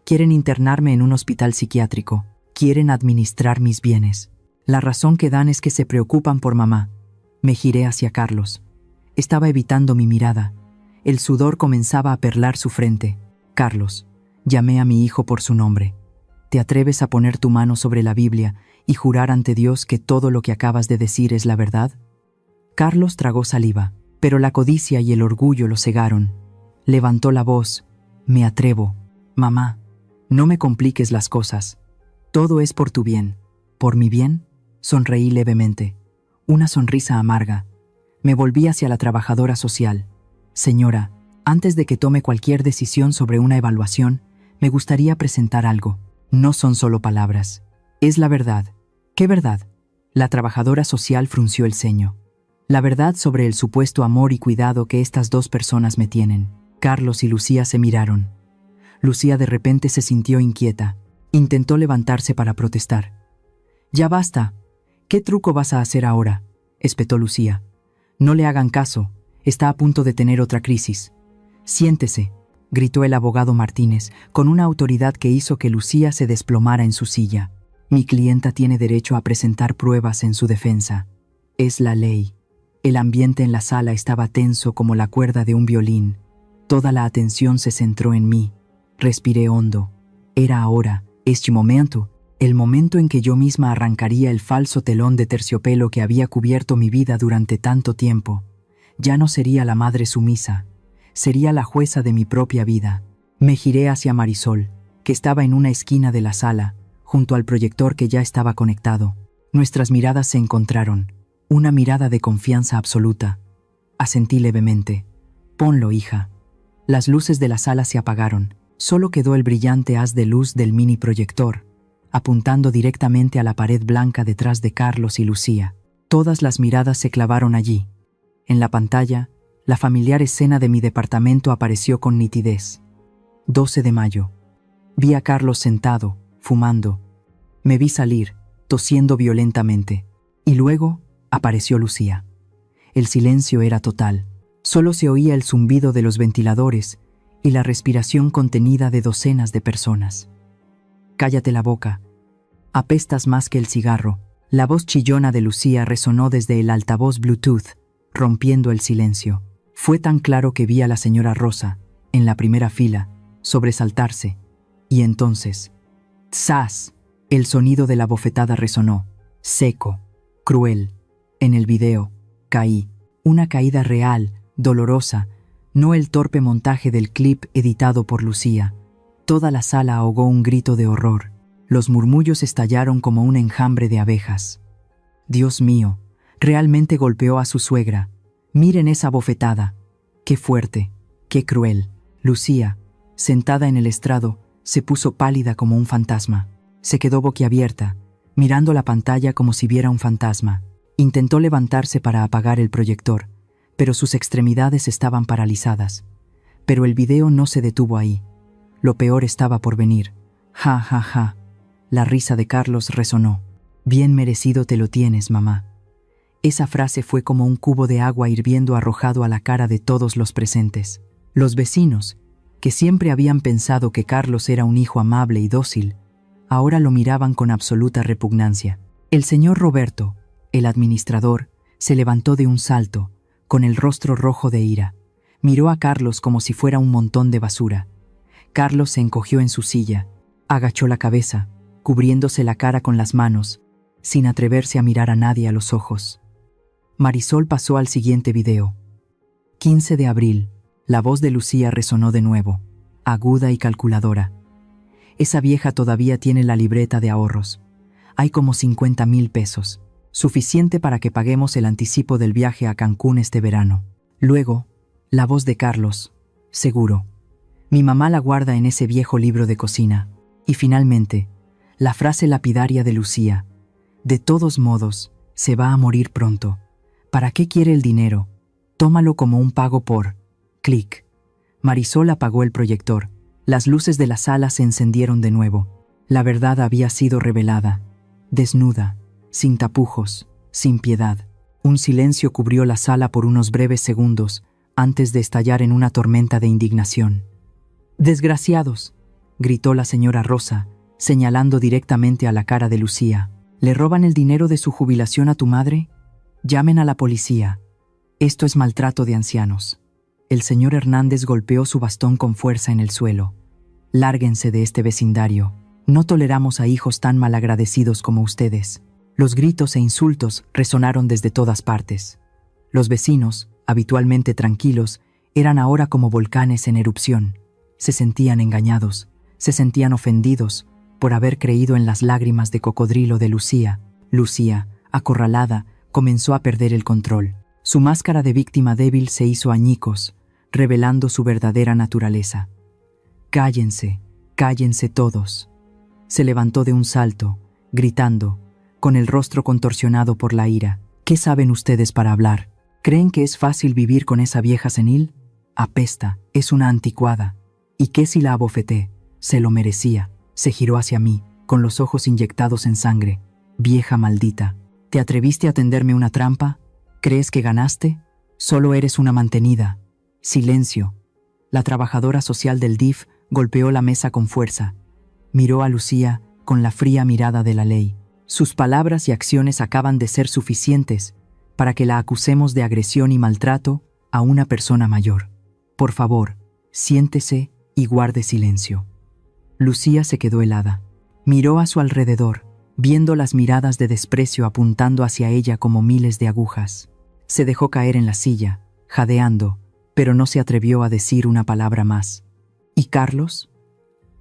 Quieren internarme en un hospital psiquiátrico. Quieren administrar mis bienes. La razón que dan es que se preocupan por mamá. Me giré hacia Carlos. Estaba evitando mi mirada. El sudor comenzaba a perlar su frente. «Carlos», llamé a mi hijo por su nombre. «¿Te atreves a poner tu mano sobre la Biblia y jurar ante Dios que todo lo que acabas de decir es la verdad?». Carlos tragó saliva, pero la codicia y el orgullo lo cegaron. Levantó la voz. «Me atrevo. Mamá, no me compliques las cosas. Todo es por tu bien». «¿Por mi bien?». Sonreí levemente. Una sonrisa amarga. Me volví hacia la trabajadora social. «Señora, antes de que tome cualquier decisión sobre una evaluación, me gustaría presentar algo. No son solo palabras. Es la verdad». «¿Qué verdad?». La trabajadora social frunció el ceño. «La verdad sobre el supuesto amor y cuidado que estas dos personas me tienen». Carlos y Lucía se miraron. Lucía de repente se sintió inquieta. Intentó levantarse para protestar. «Ya basta. ¿Qué truco vas a hacer ahora?», espetó Lucía. «No le hagan caso. Está a punto de tener otra crisis». «Siéntese», gritó el abogado Martínez, con una autoridad que hizo que Lucía se desplomara en su silla. «Mi clienta tiene derecho a presentar pruebas en su defensa. Es la ley». El ambiente en la sala estaba tenso como la cuerda de un violín. Toda la atención se centró en mí. Respiré hondo. Era ahora, este momento, el momento en que yo misma arrancaría el falso telón de terciopelo que había cubierto mi vida durante tanto tiempo. Ya no sería la madre sumisa, sería la jueza de mi propia vida. Me giré hacia Marisol, que estaba en una esquina de la sala, junto al proyector que ya estaba conectado. Nuestras miradas se encontraron, una mirada de confianza absoluta. Asentí levemente. «Ponlo, hija». Las luces de la sala se apagaron, solo quedó el brillante haz de luz del mini proyector, apuntando directamente a la pared blanca detrás de Carlos y Lucía. Todas las miradas se clavaron allí. En la pantalla, la familiar escena de mi departamento apareció con nitidez. 12 de mayo. Vi a Carlos sentado, fumando. Me vi salir, tosiendo violentamente. Y luego apareció Lucía. El silencio era total. Solo se oía el zumbido de los ventiladores y la respiración contenida de docenas de personas. «Cállate la boca. Apestas más que el cigarro». La voz chillona de Lucía resonó desde el altavoz Bluetooth, rompiendo el silencio. Fue tan claro que vi a la señora Rosa, en la primera fila, sobresaltarse. Y entonces, ¡zas! El sonido de la bofetada resonó, seco, cruel. En el video, caí. Una caída real, dolorosa, no el torpe montaje del clip editado por Lucía. Toda la sala ahogó un grito de horror. Los murmullos estallaron como un enjambre de abejas. Dios mío, realmente golpeó a su suegra. Miren esa bofetada. Qué fuerte, qué cruel. Lucía, sentada en el estrado, se puso pálida como un fantasma. Se quedó boquiabierta, mirando la pantalla como si viera un fantasma. Intentó levantarse para apagar el proyector, pero sus extremidades estaban paralizadas. Pero el video no se detuvo ahí. Lo peor estaba por venir. Ja, ja, ja. La risa de Carlos resonó. Bien merecido te lo tienes, mamá. Esa frase fue como un cubo de agua hirviendo arrojado a la cara de todos los presentes. Los vecinos, que siempre habían pensado que Carlos era un hijo amable y dócil, ahora lo miraban con absoluta repugnancia. El señor Roberto, el administrador, se levantó de un salto, con el rostro rojo de ira. Miró a Carlos como si fuera un montón de basura. Carlos se encogió en su silla, agachó la cabeza, cubriéndose la cara con las manos, sin atreverse a mirar a nadie a los ojos. Marisol pasó al siguiente video. 15 de abril. La voz de Lucía resonó de nuevo, aguda y calculadora. Esa vieja todavía tiene la libreta de ahorros. Hay como 50,000 pesos, suficiente para que paguemos el anticipo del viaje a Cancún este verano. Luego, la voz de Carlos, seguro. Mi mamá la guarda en ese viejo libro de cocina. Y finalmente, la frase lapidaria de Lucía. De todos modos, se va a morir pronto. ¿Para qué quiere el dinero? Tómalo como un pago por... Clic. Marisol apagó el proyector. Las luces de la sala se encendieron de nuevo. La verdad había sido revelada. Desnuda, sin tapujos, sin piedad. Un silencio cubrió la sala por unos breves segundos, antes de estallar en una tormenta de indignación. «Desgraciados», gritó la señora Rosa, señalando directamente a la cara de Lucía. «¿Le roban el dinero de su jubilación a tu madre? Llamen a la policía. Esto es maltrato de ancianos». El señor Hernández golpeó su bastón con fuerza en el suelo. «Lárguense de este vecindario. No toleramos a hijos tan malagradecidos como ustedes». Los gritos e insultos resonaron desde todas partes. Los vecinos, habitualmente tranquilos, eran ahora como volcanes en erupción. Se sentían engañados, se sentían ofendidos por haber creído en las lágrimas de cocodrilo de Lucía. Lucía, acorralada, comenzó a perder el control. Su máscara de víctima débil se hizo añicos, revelando su verdadera naturaleza. «Cállense, cállense todos». Se levantó de un salto, gritando, con el rostro contorsionado por la ira. «¿Qué saben ustedes para hablar? ¿Creen que es fácil vivir con esa vieja senil? Apesta, es una anticuada. ¿Y qué si la abofeté? Se lo merecía». Se giró hacia mí, con los ojos inyectados en sangre. «Vieja maldita, ¿te atreviste a tenderme una trampa? ¿Crees que ganaste? Solo eres una mantenida». «Silencio». La trabajadora social del DIF golpeó la mesa con fuerza. Miró a Lucía con la fría mirada de la ley. Sus palabras y acciones acaban de ser suficientes para que la acusemos de agresión y maltrato a una persona mayor. Por favor, siéntese y guarde silencio». Lucía se quedó helada. Miró a su alrededor, viendo las miradas de desprecio apuntando hacia ella como miles de agujas. Se dejó caer en la silla, jadeando, pero no se atrevió a decir una palabra más. ¿Y Carlos?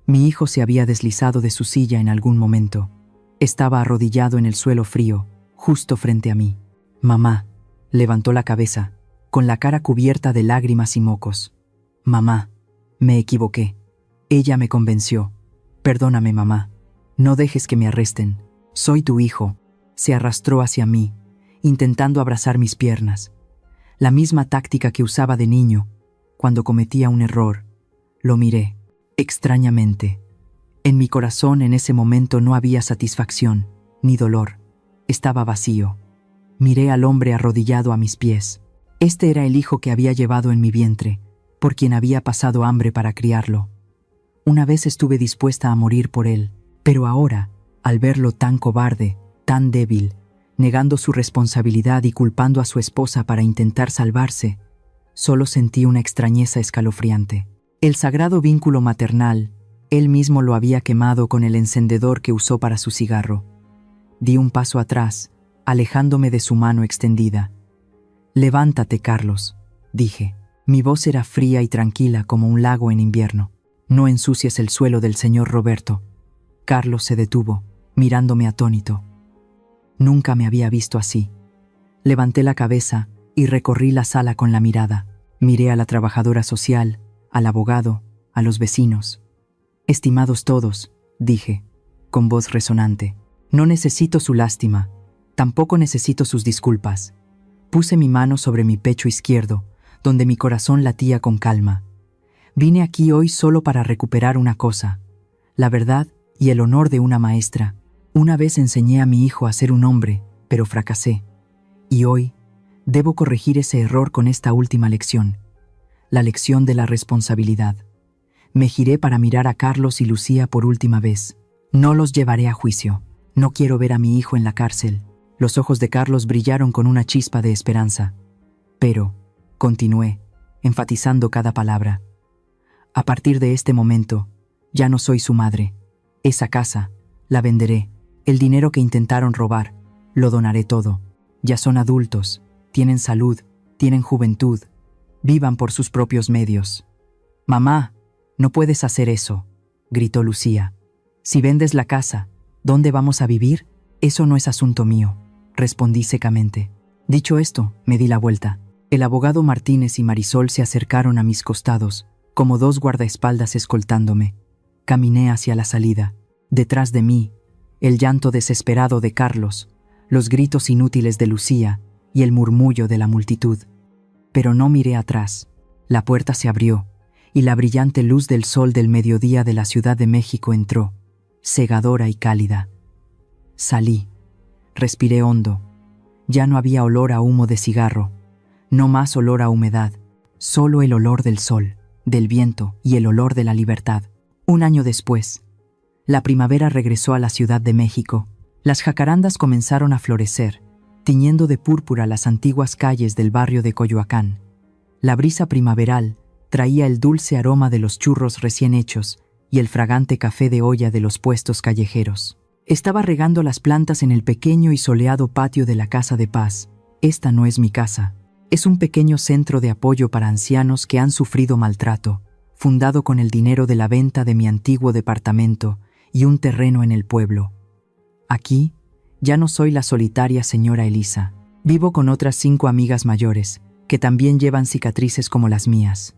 Mi hijo se había deslizado de su silla en algún momento. Estaba arrodillado en el suelo frío, justo frente a mí. «Mamá», levantó la cabeza, con la cara cubierta de lágrimas y mocos. «Mamá, me equivoqué. Ella me convenció. Perdóname, mamá. No dejes que me arresten. Soy tu hijo». Se arrastró hacia mí, intentando abrazar mis piernas. La misma táctica que usaba de niño, cuando cometía un error. Lo miré, extrañamente. En mi corazón en ese momento no había satisfacción, ni dolor. Estaba vacío. Miré al hombre arrodillado a mis pies. Este era el hijo que había llevado en mi vientre, por quien había pasado hambre para criarlo. Una vez estuve dispuesta a morir por él, pero ahora, al verlo tan cobarde, tan débil, negando su responsabilidad y culpando a su esposa para intentar salvarse, solo sentí una extrañeza escalofriante. El sagrado vínculo maternal, él mismo lo había quemado con el encendedor que usó para su cigarro. Di un paso atrás, alejándome de su mano extendida. «Levántate, Carlos», dije. Mi voz era fría y tranquila como un lago en invierno. «No ensucies el suelo del señor Roberto. Carlos se detuvo, mirándome atónito. Nunca me había visto así. Levanté la cabeza y recorrí la sala con la mirada. Miré a la trabajadora social, al abogado, a los vecinos. Estimados todos, dije, con voz resonante, no necesito su lástima, tampoco necesito sus disculpas. Puse mi mano sobre mi pecho izquierdo, donde mi corazón latía con calma. Vine aquí hoy solo para recuperar una cosa, la verdad y el honor de una maestra. Una vez enseñé a mi hijo a ser un hombre, pero fracasé. Y hoy debo corregir ese error con esta última lección, la lección de la responsabilidad. Me giré para mirar a Carlos y Lucía por última vez. No los llevaré a juicio. No quiero ver a mi hijo en la cárcel. Los ojos de Carlos brillaron con una chispa de esperanza. Pero, continué, enfatizando cada palabra, a partir de este momento, ya no soy su madre. Esa casa, la venderé. El dinero que intentaron robar, lo donaré todo. Ya son adultos, tienen salud, tienen juventud. Vivan por sus propios medios. Mamá, no puedes hacer eso, gritó Lucía. Si vendes la casa, ¿dónde vamos a vivir? Eso no es asunto mío, respondí secamente. Dicho esto, me di la vuelta. El abogado Martínez y Marisol se acercaron a mis costados, como dos guardaespaldas escoltándome. Caminé hacia la salida. Detrás de mí, el llanto desesperado de Carlos, los gritos inútiles de Lucía y el murmullo de la multitud. Pero no miré atrás. La puerta se abrió, y la brillante luz del sol del mediodía de la Ciudad de México entró, cegadora y cálida. Salí. Respiré hondo. Ya no había olor a humo de cigarro, no más olor a humedad, solo el olor del sol, del viento y el olor de la libertad. Un año después, la primavera regresó a la Ciudad de México. Las jacarandas comenzaron a florecer, tiñendo de púrpura las antiguas calles del barrio de Coyoacán. La brisa primaveral traía el dulce aroma de los churros recién hechos y el fragante café de olla de los puestos callejeros. Estaba regando las plantas en el pequeño y soleado patio de la Casa de Paz. Esta no es mi casa. Es un pequeño centro de apoyo para ancianos que han sufrido maltrato, fundado con el dinero de la venta de mi antiguo departamento y un terreno en el pueblo. Aquí, ya no soy la solitaria señora Elisa. Vivo con otras 5 amigas mayores, que también llevan cicatrices como las mías.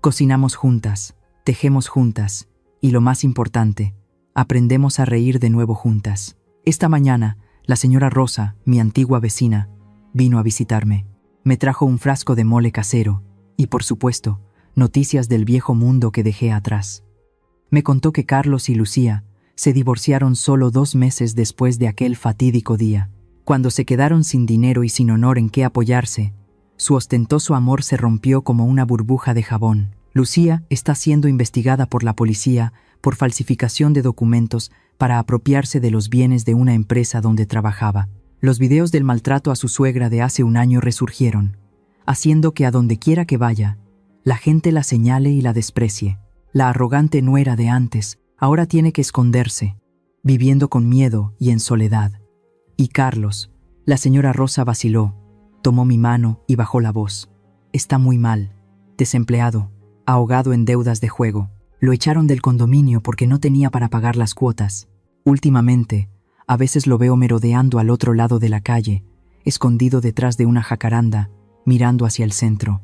Cocinamos juntas, tejemos juntas, y lo más importante, aprendemos a reír de nuevo juntas. Esta mañana, la señora Rosa, mi antigua vecina, vino a visitarme. Me trajo un frasco de mole casero, y por supuesto, noticias del viejo mundo que dejé atrás. Me contó que Carlos y Lucía se divorciaron solo 2 meses después de aquel fatídico día. Cuando se quedaron sin dinero y sin honor en qué apoyarse, su ostentoso amor se rompió como una burbuja de jabón. Lucía está siendo investigada por la policía por falsificación de documentos para apropiarse de los bienes de una empresa donde trabajaba. Los videos del maltrato a su suegra de hace un año resurgieron, haciendo que a donde quiera que vaya, la gente la señale y la desprecie. La arrogante nuera de antes ahora tiene que esconderse, viviendo con miedo y en soledad. Y Carlos, la señora Rosa vaciló, tomó mi mano y bajó la voz. Está muy mal, desempleado, ahogado en deudas de juego. Lo echaron del condominio porque no tenía para pagar las cuotas. Últimamente, a veces lo veo merodeando al otro lado de la calle, escondido detrás de una jacaranda, mirando hacia el centro.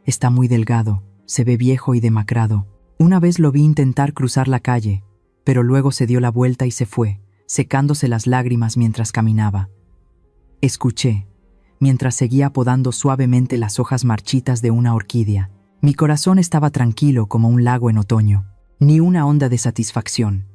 Está muy delgado, se ve viejo y demacrado. Una vez lo vi intentar cruzar la calle, pero luego se dio la vuelta y se fue, secándose las lágrimas mientras caminaba. Escuché, mientras seguía podando suavemente las hojas marchitas de una orquídea. Mi corazón estaba tranquilo como un lago en otoño. Ni una onda de satisfacción.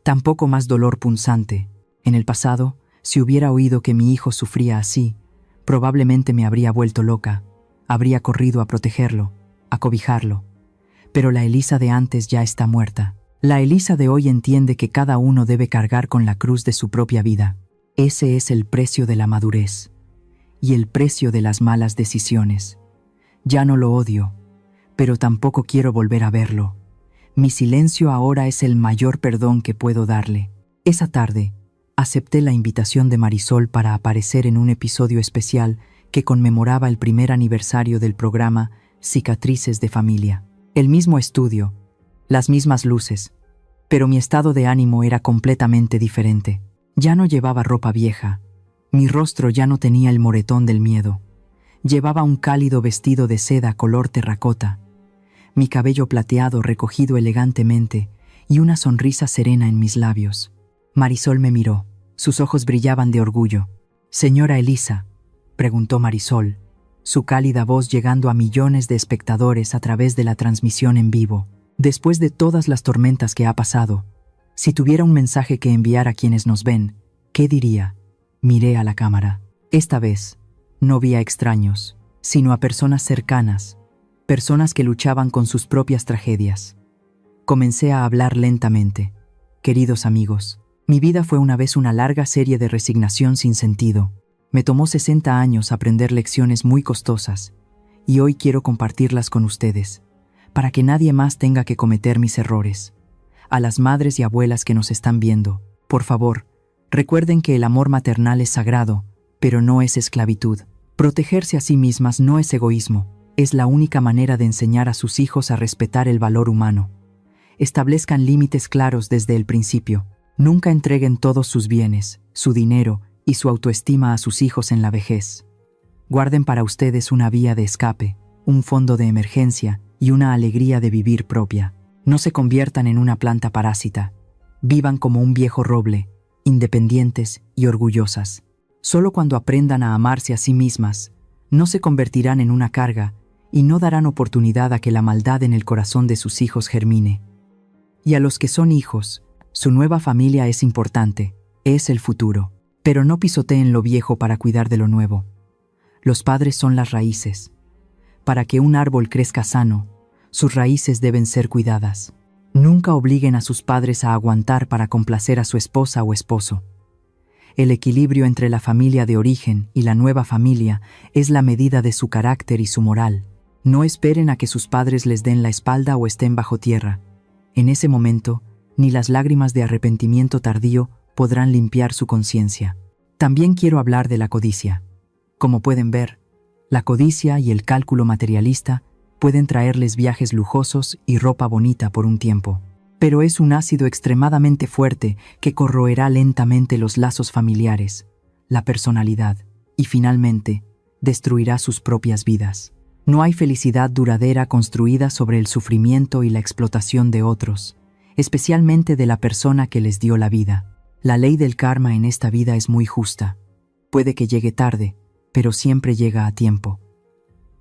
Tampoco más dolor punzante. En el pasado, si hubiera oído que mi hijo sufría así, probablemente me habría vuelto loca. Habría corrido a protegerlo, a cobijarlo. Pero la Elisa de antes ya está muerta. La Elisa de hoy entiende que cada uno debe cargar con la cruz de su propia vida. Ese es el precio de la madurez. Y el precio de las malas decisiones. Ya no lo odio, pero tampoco quiero volver a verlo. Mi silencio ahora es el mayor perdón que puedo darle. Esa tarde, acepté la invitación de Marisol para aparecer en un episodio especial que conmemoraba el primer aniversario del programa Cicatrices de Familia. El mismo estudio, las mismas luces, Pero mi estado de ánimo era completamente diferente. Ya no llevaba ropa vieja. Mi rostro ya no tenía el moretón del miedo. Llevaba un cálido vestido de seda color terracota, mi cabello plateado recogido elegantemente y una sonrisa serena en mis labios. Marisol me miró. Sus ojos brillaban de orgullo. «Señora Elisa», preguntó Marisol, su cálida voz llegando a millones de espectadores a través de la transmisión en vivo. «Después de todas las tormentas que ha pasado, si tuviera un mensaje que enviar a quienes nos ven, ¿qué diría?» Miré a la cámara. Esta vez, no vi a extraños, sino a personas cercanas, personas que luchaban con sus propias tragedias. Comencé a hablar lentamente. «Queridos amigos, mi vida fue una vez una larga serie de resignación sin sentido. Me tomó 60 años aprender lecciones muy costosas, y hoy quiero compartirlas con ustedes, para que nadie más tenga que cometer mis errores. A las madres y abuelas que nos están viendo, por favor, recuerden que el amor maternal es sagrado, pero no es esclavitud. Protegerse a sí mismas no es egoísmo, es la única manera de enseñar a sus hijos a respetar el valor humano. Establezcan límites claros desde el principio. Nunca entreguen todos sus bienes, su dinero y su autoestima a sus hijos en la vejez. Guarden para ustedes una vía de escape, un fondo de emergencia y una alegría de vivir propia. No se conviertan en una planta parásita. Vivan como un viejo roble, independientes y orgullosas. Solo cuando aprendan a amarse a sí mismas, no se convertirán en una carga y no darán oportunidad a que la maldad en el corazón de sus hijos germine. Y a los que son hijos, su nueva familia es importante, es el futuro. Pero no pisoteen lo viejo para cuidar de lo nuevo. Los padres son las raíces. Para que un árbol crezca sano, sus raíces deben ser cuidadas. Nunca obliguen a sus padres a aguantar para complacer a su esposa o esposo. El equilibrio entre la familia de origen y la nueva familia es la medida de su carácter y su moral. No esperen a que sus padres les den la espalda o estén bajo tierra. En ese momento, ni las lágrimas de arrepentimiento tardío podrán limpiar su conciencia. También quiero hablar de la codicia. Como pueden ver, la codicia y el cálculo materialista pueden traerles viajes lujosos y ropa bonita por un tiempo. Pero es un ácido extremadamente fuerte que corroerá lentamente los lazos familiares, la personalidad y finalmente destruirá sus propias vidas. No hay felicidad duradera construida sobre el sufrimiento y la explotación de otros, especialmente de la persona que les dio la vida. La ley del karma en esta vida es muy justa. Puede que llegue tarde, pero siempre llega a tiempo.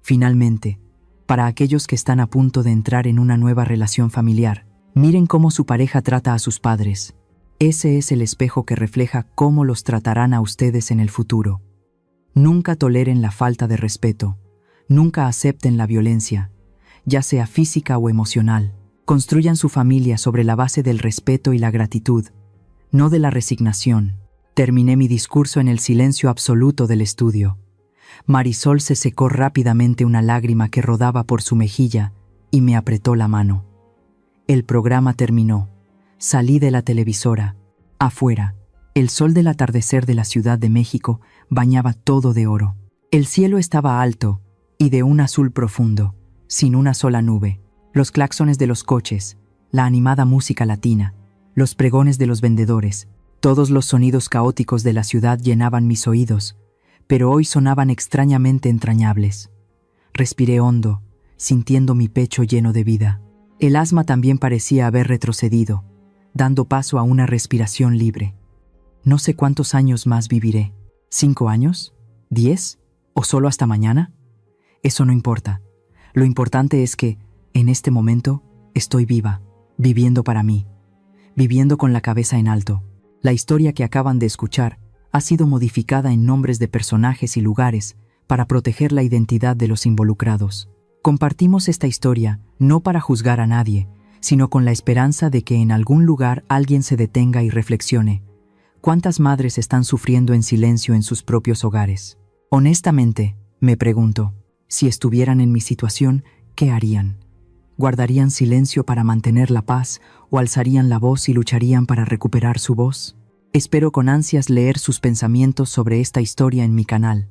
Finalmente, para aquellos que están a punto de entrar en una nueva relación familiar, miren cómo su pareja trata a sus padres. Ese es el espejo que refleja cómo los tratarán a ustedes en el futuro. Nunca toleren la falta de respeto. Nunca acepten la violencia, ya sea física o emocional. Construyan su familia sobre la base del respeto y la gratitud, no de la resignación. Terminé mi discurso en el silencio absoluto del estudio. Marisol se secó rápidamente una lágrima que rodaba por su mejilla y me apretó la mano. El programa terminó. Salí de la televisora. Afuera, el sol del atardecer de la Ciudad de México bañaba todo de oro. El cielo estaba alto y de un azul profundo, sin una sola nube. Los claxones de los coches, la animada música latina, los pregones de los vendedores, todos los sonidos caóticos de la ciudad llenaban mis oídos, pero hoy sonaban extrañamente entrañables. Respiré hondo, sintiendo mi pecho lleno de vida. El asma también parecía haber retrocedido, dando paso a una respiración libre. No sé cuántos años más viviré. ¿5 años? ¿10? ¿O solo hasta mañana? Eso no importa. Lo importante es que, en este momento, estoy viva, viviendo para mí, viviendo con la cabeza en alto. La historia que acaban de escuchar ha sido modificada en nombres de personajes y lugares para proteger la identidad de los involucrados. Compartimos esta historia no para juzgar a nadie, sino con la esperanza de que en algún lugar alguien se detenga y reflexione. ¿Cuántas madres están sufriendo en silencio en sus propios hogares? Honestamente, me pregunto, si estuvieran en mi situación, ¿qué harían? ¿Guardarían silencio para mantener la paz o alzarían la voz y lucharían para recuperar su voz? Espero con ansias leer sus pensamientos sobre esta historia en mi canal,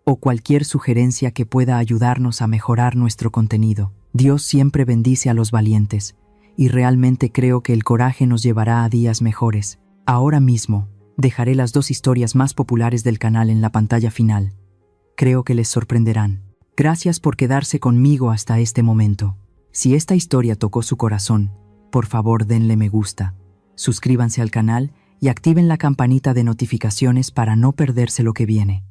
o cualquier sugerencia que pueda ayudarnos a mejorar nuestro contenido. Dios siempre bendice a los valientes, y realmente creo que el coraje nos llevará a días mejores. Ahora mismo, dejaré las 2 historias más populares del canal en la pantalla final. Creo que les sorprenderán. Gracias por quedarse conmigo hasta este momento. Si esta historia tocó su corazón, por favor denle me gusta, suscríbanse al canal y activen la campanita de notificaciones para no perderse lo que viene.